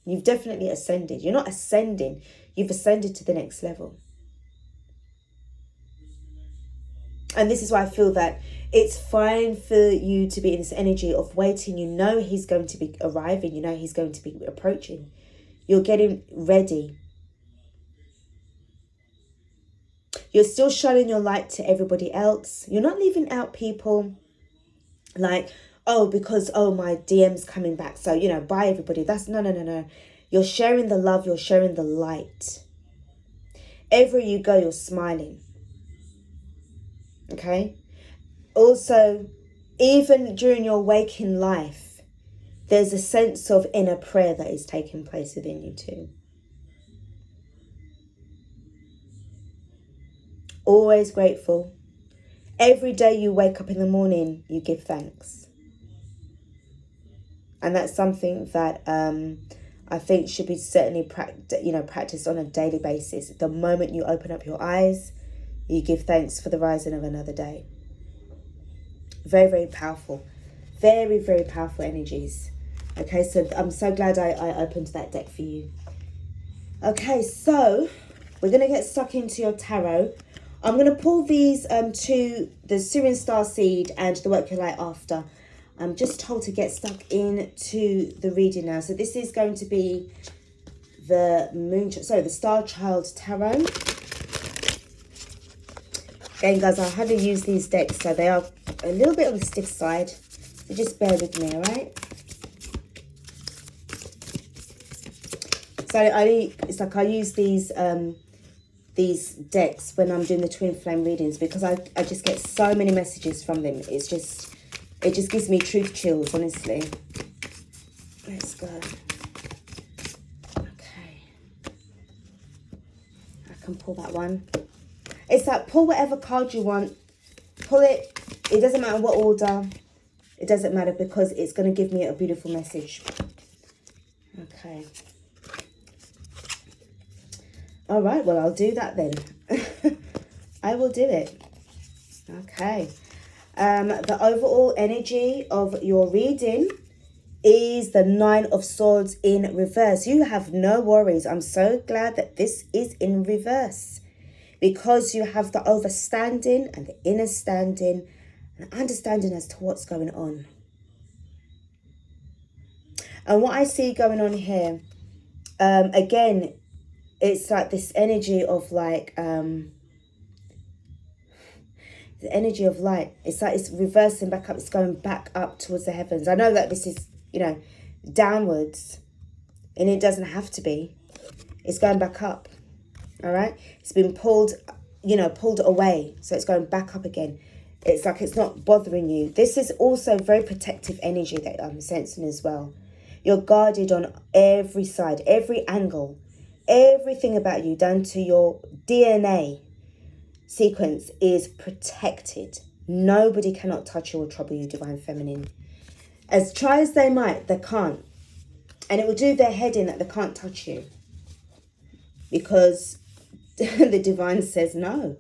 You've definitely ascended. You're not ascending. You've ascended to the next level. And this is why I feel that it's fine for you to be in this energy of waiting. You know he's going to be arriving. You know he's going to be approaching. You're getting ready. You're still shining your light to everybody else. You're not leaving out people like, oh, because, oh, my DM's coming back, so, you know, bye everybody. That's no. You're sharing the love. You're sharing the light. Everywhere you go, you're smiling. Okay? Also, even during your waking life, there's a sense of inner prayer that is taking place within you too. Always grateful. Every day you wake up in the morning, you give thanks. And that's something that I think should be certainly practiced on a daily basis. The moment you open up your eyes, you give thanks for the rising of another day. Very, very powerful. Very, very powerful energies. Okay, so I'm so glad I opened that deck for you. Okay, so we're going to get stuck into your tarot. I'm going to pull these to the Syrian Star Seed and the Work Your Light After. I'm just told to get stuck into the reading now. So this is going to be the Star Child Tarot. Again, guys, I haven't used these decks, so they are a little bit on the stiff side. So just bear with me, all right? So it's like I use these decks when I'm doing the twin flame readings, because I just get so many messages from them. It just gives me truth chills, honestly. Let's go. Okay. I can pull that one. It's like, pull whatever card you want. Pull it. It doesn't matter what order. It doesn't matter, because it's going to give me a beautiful message. Okay. All right, well, I'll do that then. I will do it. Okay. The overall energy of your reading is the 9 of Swords in reverse. You have no worries. I'm so glad that this is in reverse, because you have the overstanding and the inner standing and understanding as to what's going on. And what I see going on here, again, it's like this energy of like, the energy of light. It's like it's reversing back up. It's going back up towards the heavens. I know that this is, downwards, and it doesn't have to be. It's going back up. All right. It's been pulled away. So it's going back up again. It's like it's not bothering you. This is also very protective energy that I'm sensing as well. You're guarded on every side, every angle. Everything about you, down to your DNA sequence, is protected. Nobody cannot touch you or trouble you, Divine Feminine. As try as they might, they can't. And it will do their head in that they can't touch you, because the Divine says no.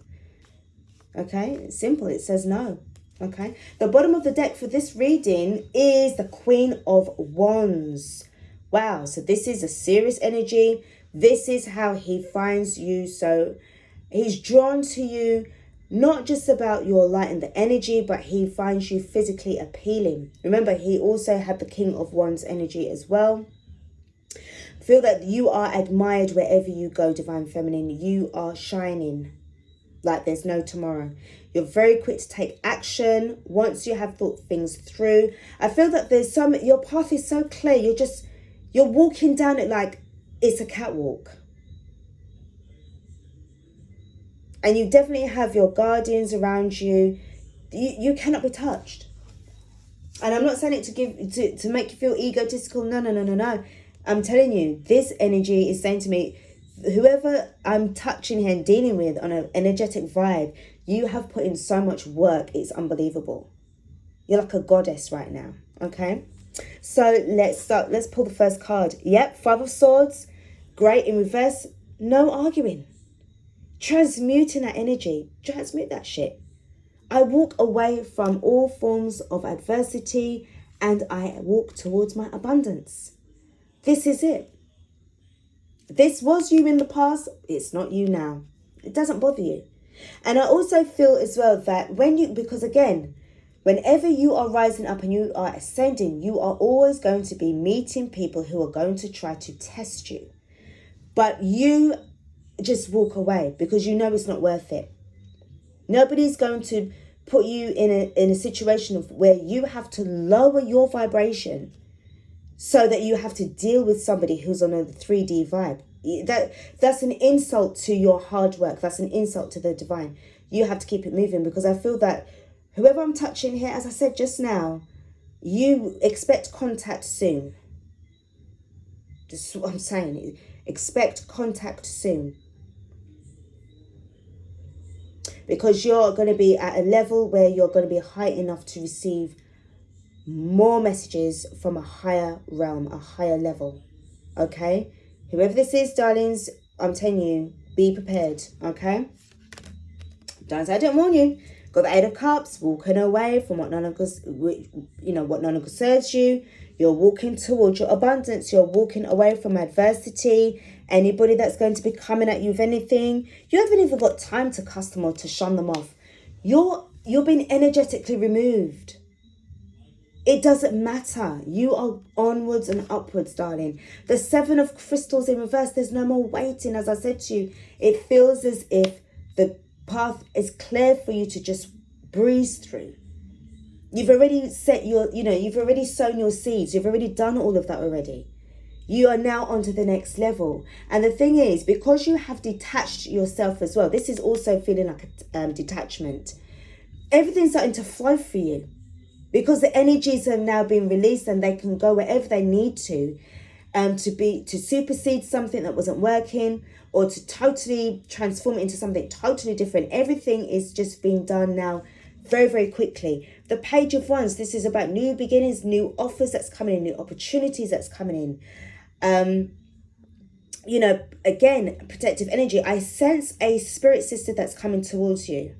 Okay, it's simple. It says no. Okay. The bottom of the deck for this reading is the Queen of Wands. Wow. So this is a serious energy. This is how he finds you. So he's drawn to you, not just about your light and the energy, but he finds you physically appealing. Remember, he also had the King of Wands energy as well. Feel that you are admired wherever you go, Divine Feminine. You are shining like there's no tomorrow. You're very quick to take action once you have thought things through. I feel that your path is so clear. You're walking down it like it's a catwalk. And you definitely have your guardians around you. You cannot be touched. And I'm not saying it to make you feel egotistical. No. I'm telling you, this energy is saying to me, whoever I'm touching here and dealing with on an energetic vibe, you have put in so much work. It's unbelievable. You're like a goddess right now. Okay. So let's start. Let's pull the first card. Yep. 5 of Swords. Great. In reverse. No arguing. Transmuting that energy. Transmute that shit. I walk away from all forms of adversity and I walk towards my abundance. This is it. This was you in the past. It's not you now. It doesn't bother you. And I also feel as well that because again, whenever you are rising up and you are ascending, you are always going to be meeting people who are going to try to test you. But you just walk away because you know it's not worth it. Nobody's going to put you in a situation of where you have to lower your vibration so that you have to deal with somebody who's on a 3D vibe. That's an insult to your hard work. That's an insult to the divine. You have to keep it moving, because I feel that whoever I'm touching here, as I said just now, you expect contact soon. This is what I'm saying. Expect contact soon. Because you're going to be at a level where you're going to be high enough to receive more messages from a higher realm, a higher level. Okay? Whoever this is, darlings, I'm telling you, be prepared. Okay? Don't say I didn't warn you. Got the 8 of Cups, walking away from what no longer serves you. You're walking towards your abundance. You're walking away from adversity. Anybody that's going to be coming at you with anything, you haven't even got time to cuss them or to shun them off. You're being energetically removed. It doesn't matter. You are onwards and upwards, darling. The 7 of Crystals in reverse, there's no more waiting. As I said to you, it feels as if the path is clear for you to just breeze through. You've already set you've already sown your seeds. You've already done all of that already. You are now on to the next level. And the thing is, because you have detached yourself as well, this is also feeling like a detachment. Everything's starting to flow for you, because the energies have now been released and they can go wherever they need to supersede something that wasn't working, or to totally transform it into something totally different. Everything is just being done now very, very quickly. The Page of Wands, this is about new beginnings, new offers that's coming in, new opportunities that's coming in. Again, protective energy. I sense a spirit sister that's coming towards you.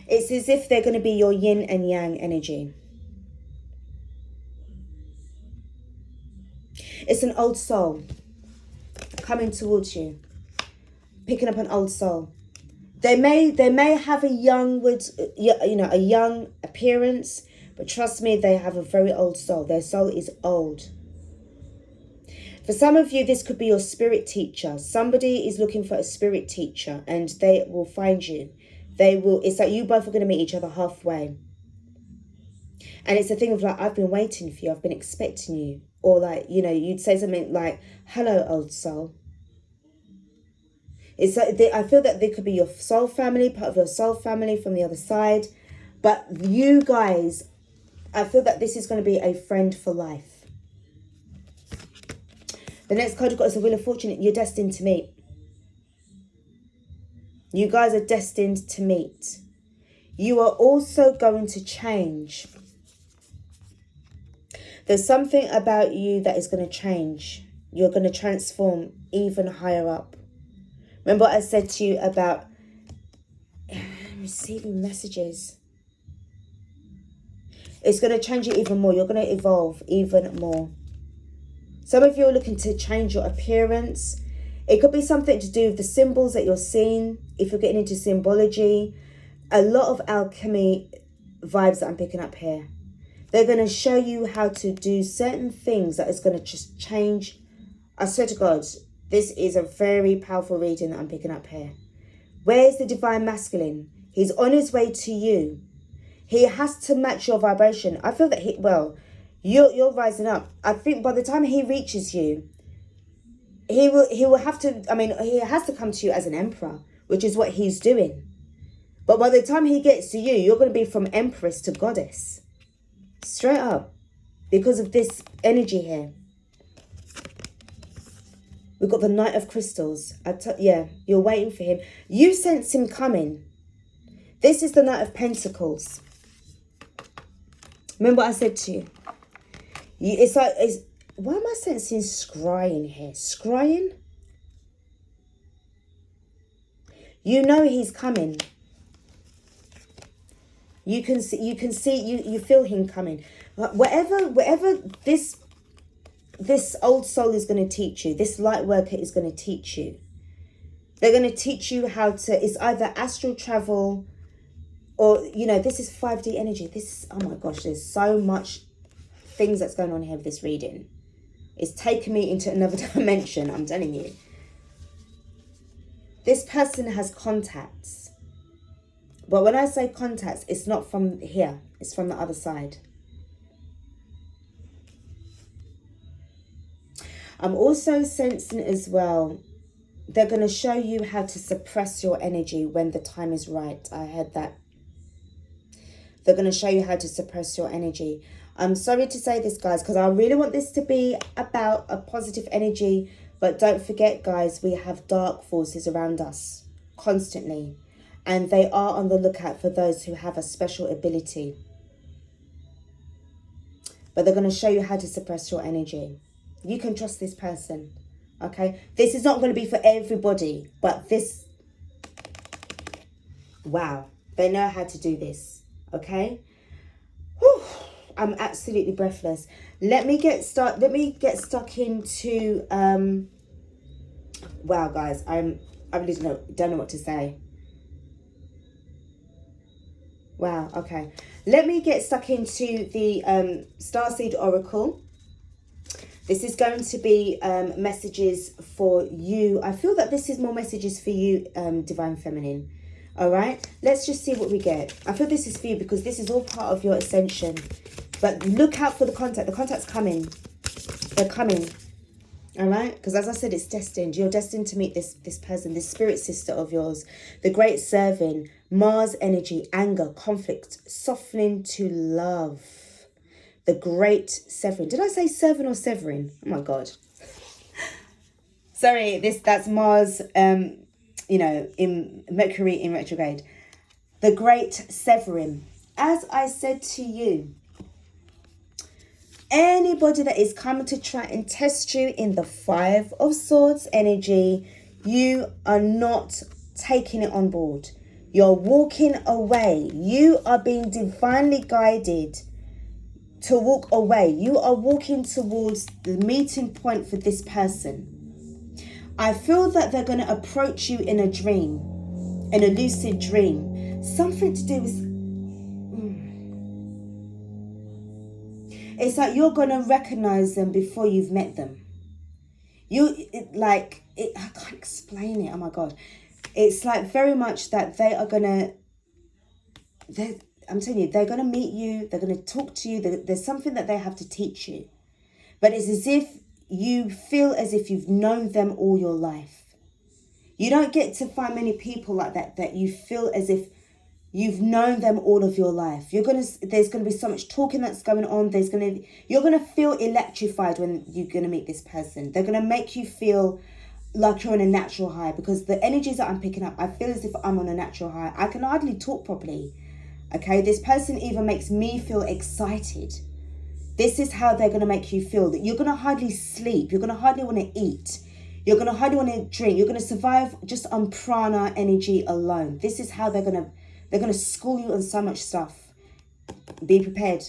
It's as if they're going to be your yin and yang energy. It's an old soul coming towards you, picking up an old soul. They may have a young appearance, but trust me, they have a very old soul. Their soul is old. For some of you, this could be your spirit teacher. Somebody is looking for a spirit teacher, and they will find you. It's like you both are going to meet each other halfway. And it's a thing of like, I've been waiting for you. I've been expecting you. Or like, you'd say something like, hello, old soul. It's like I feel that they could be your soul family, part of your soul family from the other side. But you guys, I feel that this is going to be a friend for life. The next card you've got is the Wheel of Fortune. You're destined to meet. You guys are destined to meet. You are also going to change. There's something about you that is going to change. You're going to transform even higher up. Remember what I said to you about receiving messages? It's going to change you even more. You're going to evolve even more. Some of you are looking to change your appearance. It could be something to do with the symbols that you're seeing. If you're getting into symbology, a lot of alchemy vibes that I'm picking up here. They're going to show you how to do certain things that is going to just change. I swear to God, this is a very powerful reading that I'm picking up here. Where's the divine masculine? He's on his way to you. He has to match your vibration. I feel that you're rising up. I think by the time he reaches you, he has to come to you as an emperor, which is what he's doing. But by the time he gets to you, you're going to be from empress to goddess. Straight up. because of this energy here. We've got the Knight of Crystals. Yeah, you're waiting for him. You sense him coming. This is the Knight of Pentacles. Remember what I said to you? It's like, why am I sensing scrying here? Scrying? You know he's coming. You can see, you feel him coming. Whatever this old soul is going to teach you, this light worker is going to teach you. They're going to teach you how to, it's either astral travel or, you know, this is 5D energy. This is, oh my gosh, there's so much things that's going on here with this reading. It's taken me into another dimension, I'm telling you. This person has contacts. But when I say contacts, it's not from here. It's from the other side. I'm also sensing as well, they're going to show you how to suppress your energy when the time is right. I heard that. They're going to show you how to suppress your energy. I'm sorry to say this, guys, because I really want this to be about a positive energy. But don't forget, guys, we have dark forces around us constantly. And they are on the lookout for those who have a special ability. But they're going to show you how to suppress your energy. You can trust this person, okay? This is not going to be for everybody, but this, wow, they know how to do this, okay? Whew, I'm absolutely breathless. Let me get stuck into, wow, guys, I really don't know what to say. Wow, okay. Let me get stuck into the Starseed Oracle. This is going to be messages for you. I feel that this is more messages for you, Divine Feminine. All right, let's just see what we get. I feel this is for you because this is all part of your ascension. But look out for the contact. The contact's coming. They're coming. All right, because as I said, it's destined. You're destined to meet this person, this spirit sister of yours, the great serving, Mars energy, anger, conflict, softening to love. The great Severin. Did I say Severin or Severin? Oh my God. Sorry, that's Mars, you know, in Mercury in retrograde. The great Severin. As I said to you, anybody that is coming to try and test you in the Five of Swords energy, you are not taking it on board. You're walking away. You are being divinely guided to walk away. You are walking towards the meeting point for this person. I feel that they're going to approach you in a dream, in a lucid dream. Something to do with... It's like you're going to recognize them before you've met them. I can't explain it. Oh my God. It's like very much that they are going to... I'm telling you, they're going to meet you. They're going to talk to you. There's something that they have to teach you. But it's as if you feel as if you've known them all your life. You don't get to find many people like that you feel as if you've known them all of your life. There's going to be so much talking that's going on. You're going to feel electrified when you're going to meet this person. They're going to make you feel like you're on a natural high, because the energies that I'm picking up, I feel as if I'm on a natural high. I can hardly talk properly. Okay, this person even makes me feel excited. This is how they're going to make you feel. That you're going to hardly sleep. You're going to hardly want to eat. You're going to hardly want to drink. You're going to survive just on prana energy alone. This is how they're going to school you on so much stuff. Be prepared.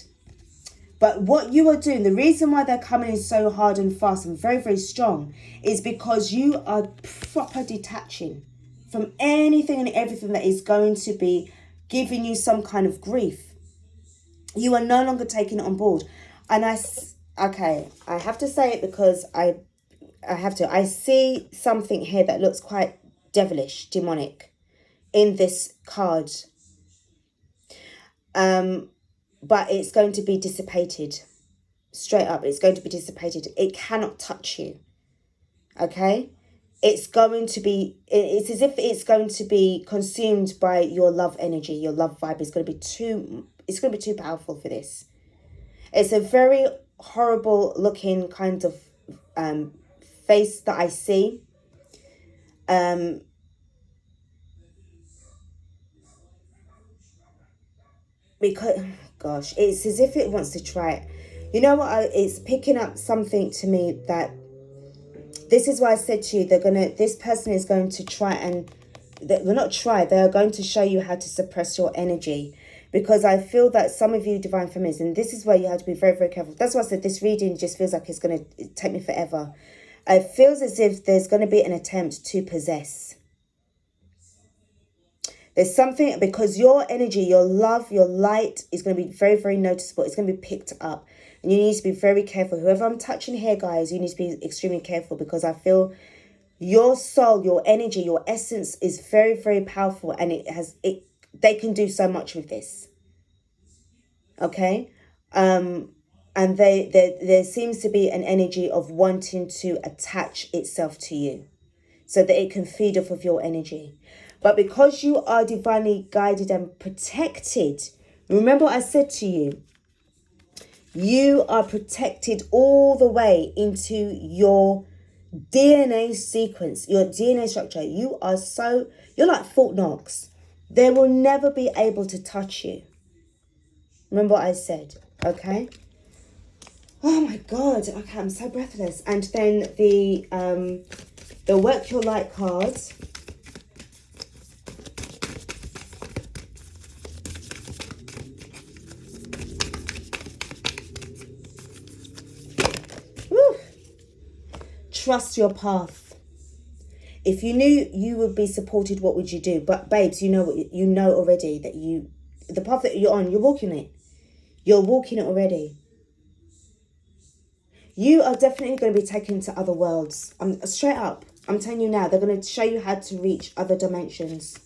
But what you are doing, the reason why they're coming in so hard and fast and very, very strong, is because you are proper detaching from anything and everything that is going to be giving you some kind of grief. You are no longer taking it on board. And I have to say it because I see something here that looks quite devilish, demonic in this card. But it's going to be dissipated. Straight up, it's going to be dissipated. It cannot touch you. Okay? It's as if it's going to be consumed by your love energy, your love vibe. It's going to be too powerful for this. It's a very horrible looking kind of face that I see. Because, gosh, it's as if it wants to try it. You know what? It's picking up something to me that this is why I said to you, this person is going to try and, well, not try, they are going to show you how to suppress your energy. Because I feel that some of you divine feminines, and this is where you have to be very, very careful. That's why I said this reading just feels like it's going to take me forever. It feels as if there's going to be an attempt to possess. There's something, because your energy, your love, your light is going to be very, very noticeable. It's going to be picked up. And you need to be very careful. Whoever I'm touching here, guys, you need to be extremely careful, because I feel your soul, your energy, your essence is very, very powerful. And they can do so much with this. Okay? And there seems to be an energy of wanting to attach itself to you so that it can feed off of your energy. But because you are divinely guided and protected, remember what I said to you, you are protected all the way into your DNA sequence, your DNA structure. You're like Fort Knox. They will never be able to touch you. Remember what I said, okay? Oh my God, okay, I'm so breathless. And then the Work Your Light cards. Woo. Trust your path. If you knew you would be supported, what would you do? But babes, you know already that the path that you're on, you're walking it. You're walking it already. You are definitely going to be taken to other worlds. Straight up. I'm telling you now, they're going to show you how to reach other dimensions.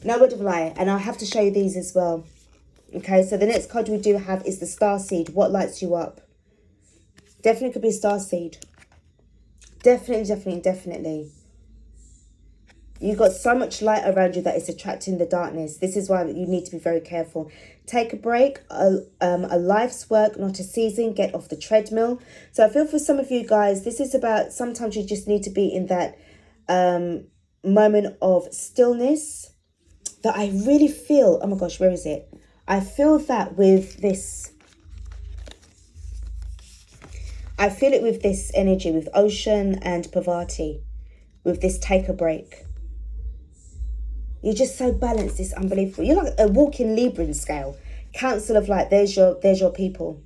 No word of lie. And I'll have to show you these as well. Okay, so the next card we do have is the Starseed. What lights you up? Definitely could be Starseed. Definitely. You've got so much light around you that it's attracting the darkness. This is why you need to be very careful. Take a break, a life's work, not a season. Get off the treadmill. So I feel for some of you guys, this is about, sometimes you just need to be in that moment of stillness that I really feel. Oh my gosh, where is it? I feel that with this. I feel it with this energy, with Ocean and Parvati, with this take a break. You're just so balanced. It's unbelievable. You're like a walking Libran scale. Council of Light. There's your people.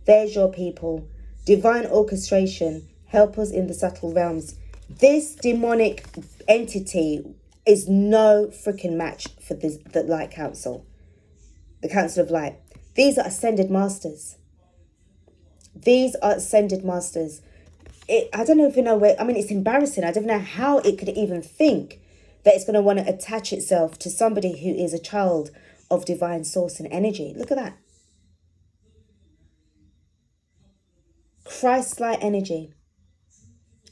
There's your people. Divine orchestration. Help us in the subtle realms. This demonic entity is no freaking match for the Light Council. The Council of Light. These are ascended masters. These are ascended masters. I don't even know where. I mean, it's embarrassing. I don't know how it could even think that it's going to want to attach itself to somebody who is a child of divine source and energy. Look at that. Christ-like energy.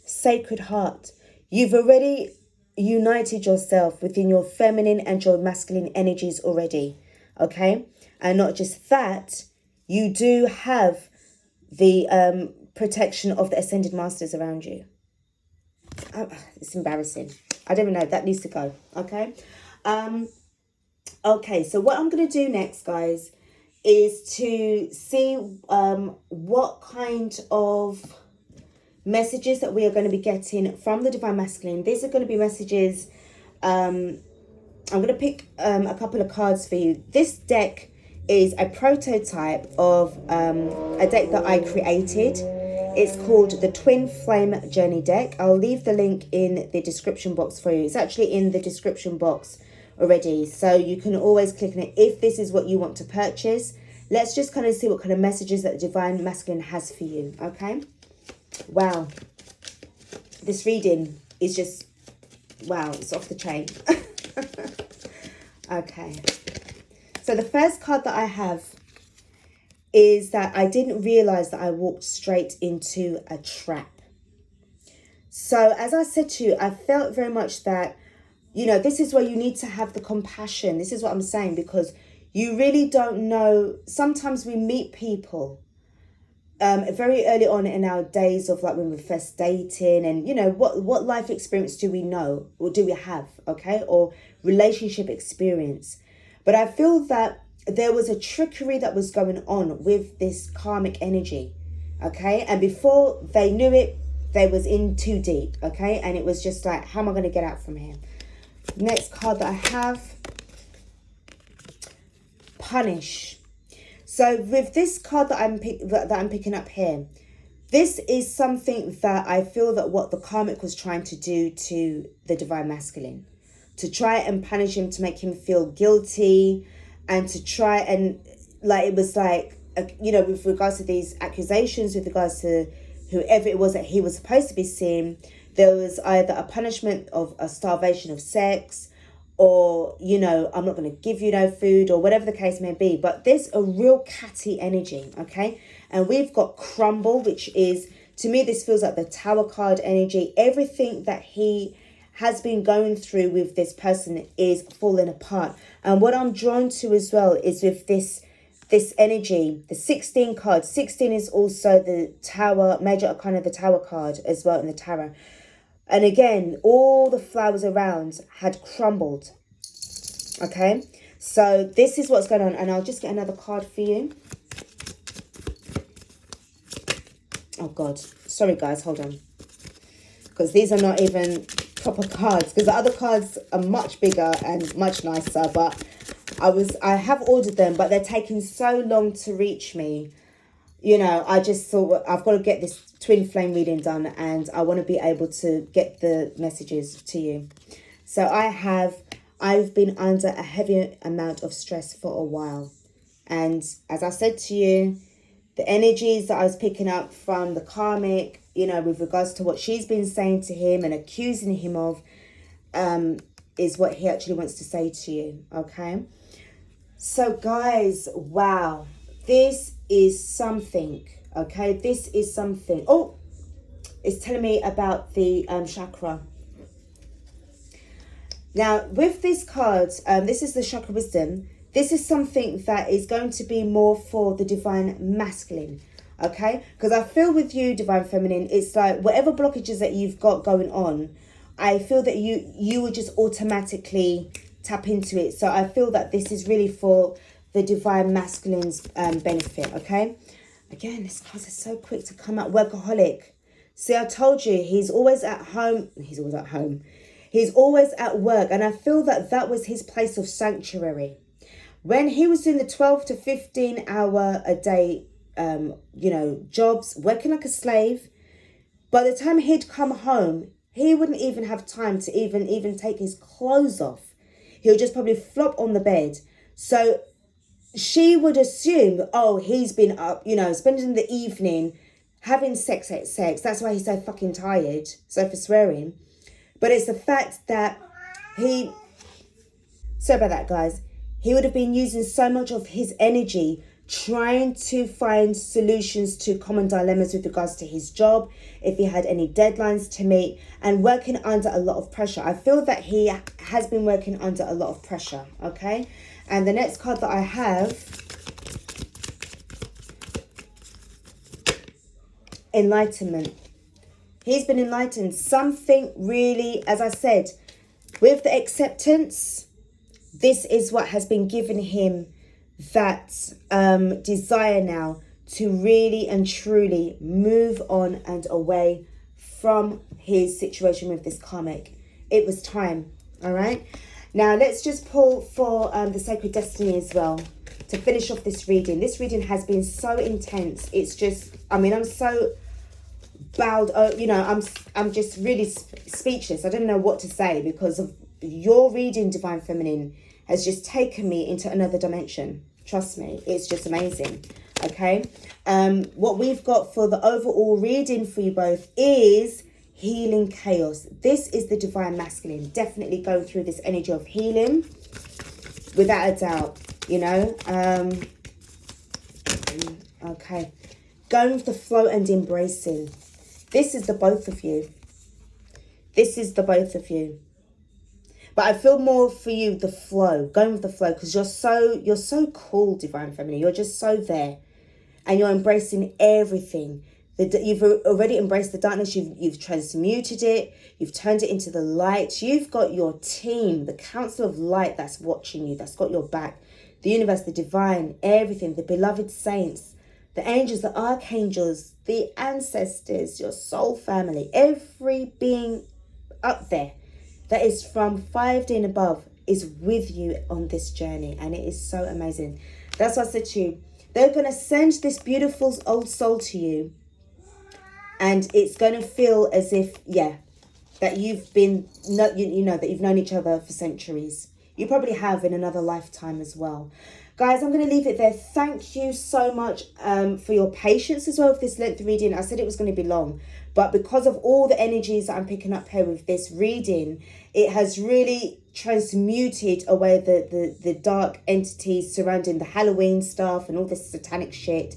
Sacred heart. You've already united yourself within your feminine and your masculine energies already. Okay? And not just that, you do have the protection of the ascended masters around you. It's embarrassing. I don't even know. That needs to go. Okay. Okay. So what I'm going to do next, guys, is to see what kind of messages that we are going to be getting from the Divine Masculine. These are going to be messages. I'm going to pick a couple of cards for you. This deck is a prototype of a deck that I created. It's called the Twin Flame Journey deck. I'll leave the link in the description box for you. It's actually in the description box already, so you can always click on it if this is what you want to purchase. Let's just kind of see what kind of messages that the Divine Masculine has for you, okay? Wow. This reading is just, wow, it's off the chain. Okay. So the first card that I have is that I didn't realize that I walked straight into a trap. So as I said to you, I felt very much that, you know, this is where you need to have the compassion. This is what I'm saying, because you really don't know. Sometimes we meet people very early on in our days of like when we're first dating, and you know, what life experience do we know or do we have, okay, or relationship experience. But I feel that there was a trickery that was going on with this karmic energy, okay, and before they knew it, they was in too deep, okay, and it was just like, how am I going to get out from here? Next card that I have, Punish. So with this card that I'm picking up here, this is something that I feel that what the karmic was trying to do to the divine masculine, to try and punish him, to make him feel guilty, and to try and, like, it was like, you know, with regards to these accusations, with regards to whoever it was that he was supposed to be seeing, there was either a punishment of a starvation of sex, or, you know, I'm not going to give you no food, or whatever the case may be. But there's a real catty energy, okay? And we've got Crumble, which is, to me, this feels like the Tower card energy. Everything that he has been going through with this person is falling apart. And what I'm drawn to as well is with this energy, the 16 card. 16 is also the Tower, major arcana of the Tower card as well in the tarot. And again, all the flowers around had crumbled. Okay, so this is what's going on. And I'll just get another card for you. Oh, God. Sorry, guys. Hold on. Because these are not even proper cards. Because the other cards are much bigger and much nicer. But I have ordered them, but they're taking so long to reach me. You know, I just thought, I've got to get this twin flame reading done, and I want to be able to get the messages to you. So I've been under a heavy amount of stress for a while. And as I said to you, the energies that I was picking up from the karmic, you know, with regards to what she's been saying to him and accusing him of, is what he actually wants to say to you, okay? So guys, wow, this is something, okay? This is something. Oh, it's telling me about the chakra. Now, with this card, this is the chakra wisdom. This is something that is going to be more for the divine masculine, okay? Because I feel with you, divine feminine, it's like whatever blockages that you've got going on, I feel that you will just automatically tap into it. So I feel that this is really for the divine masculine's benefit, okay? Again, this card is so quick to come out. Workaholic. See, I told you, he's always at home. He's always at home. He's always at work. And I feel that that was his place of sanctuary. When he was doing the 12 to 15 hour a day, you know, jobs, working like a slave, by the time he'd come home, he wouldn't even have time to even take his clothes off. He'll just probably flop on the bed. So she would assume, oh, he's been up, you know, spending the evening having sex. That's why he's so fucking tired. So for swearing. But it's the fact that sorry about that, guys. He would have been using so much of his energy trying to find solutions to common dilemmas with regards to his job, if he had any deadlines to meet, and working under a lot of pressure. I feel that he has been working under a lot of pressure, okay? And the next card that I have, Enlightenment. He's been enlightened. Something really, as I said, with the acceptance, this is what has been given him that desire now to really and truly move on and away from his situation with this karmic. It was time, all right? Now, let's just pull for the Sacred Destiny as well to finish off this reading. This reading has been so intense. It's just, I mean, I'm so bowed, you know, I'm just really speechless. I don't know what to say because of your reading, Divine Feminine, has just taken me into another dimension. Trust me, it's just amazing, okay? What we've got for the overall reading for you both is healing chaos. This is the divine masculine, definitely going through this energy of healing, without a doubt, you know. Okay, going with the flow and embracing. This is the both of you. This is the both of you. But I feel more for you, the flow, going with the flow, because you're so cool, Divine Feminine. You're just so there. and you're embracing everything. You've already embraced the darkness. You've transmuted it. You've turned it into the light. You've got your team, the Council of Light, that's watching you, that's got your back. The universe, the divine, everything, the beloved saints, the angels, the archangels, the ancestors, your soul family, every being up there that is from 5D and above is with you on this journey. And it is so amazing. That's what I said to you. They're going to send this beautiful old soul to you. And it's going to feel as if, yeah, that you've been, that you've known each other for centuries. You probably have in another lifetime as well. Guys, I'm going to leave it there. Thank you so much for your patience as well with this length reading. I said it was going to be long, but because of all the energies that I'm picking up here with this reading, it has really transmuted away the dark entities surrounding the Halloween stuff and all this satanic shit,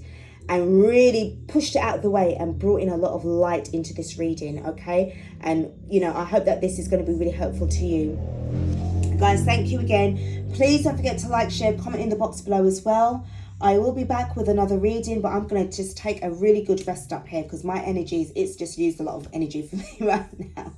and really pushed it out of the way and brought in a lot of light into this reading, okay? And, I hope that this is going to be really helpful to you. Guys, thank you again. Please don't forget to like, share, comment in the box below as well. I will be back with another reading, but I'm going to just take a really good rest up here because my energies, it's just used a lot of energy for me right now.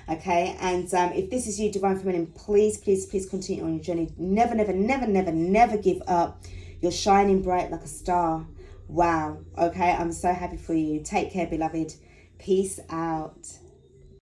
Okay, and if this is you, Divine Feminine, please, please, please continue on your journey. Never, never, never, never, never give up. You're shining bright like a star. Wow. Okay, I'm so happy for you. Take care, beloved. Peace out.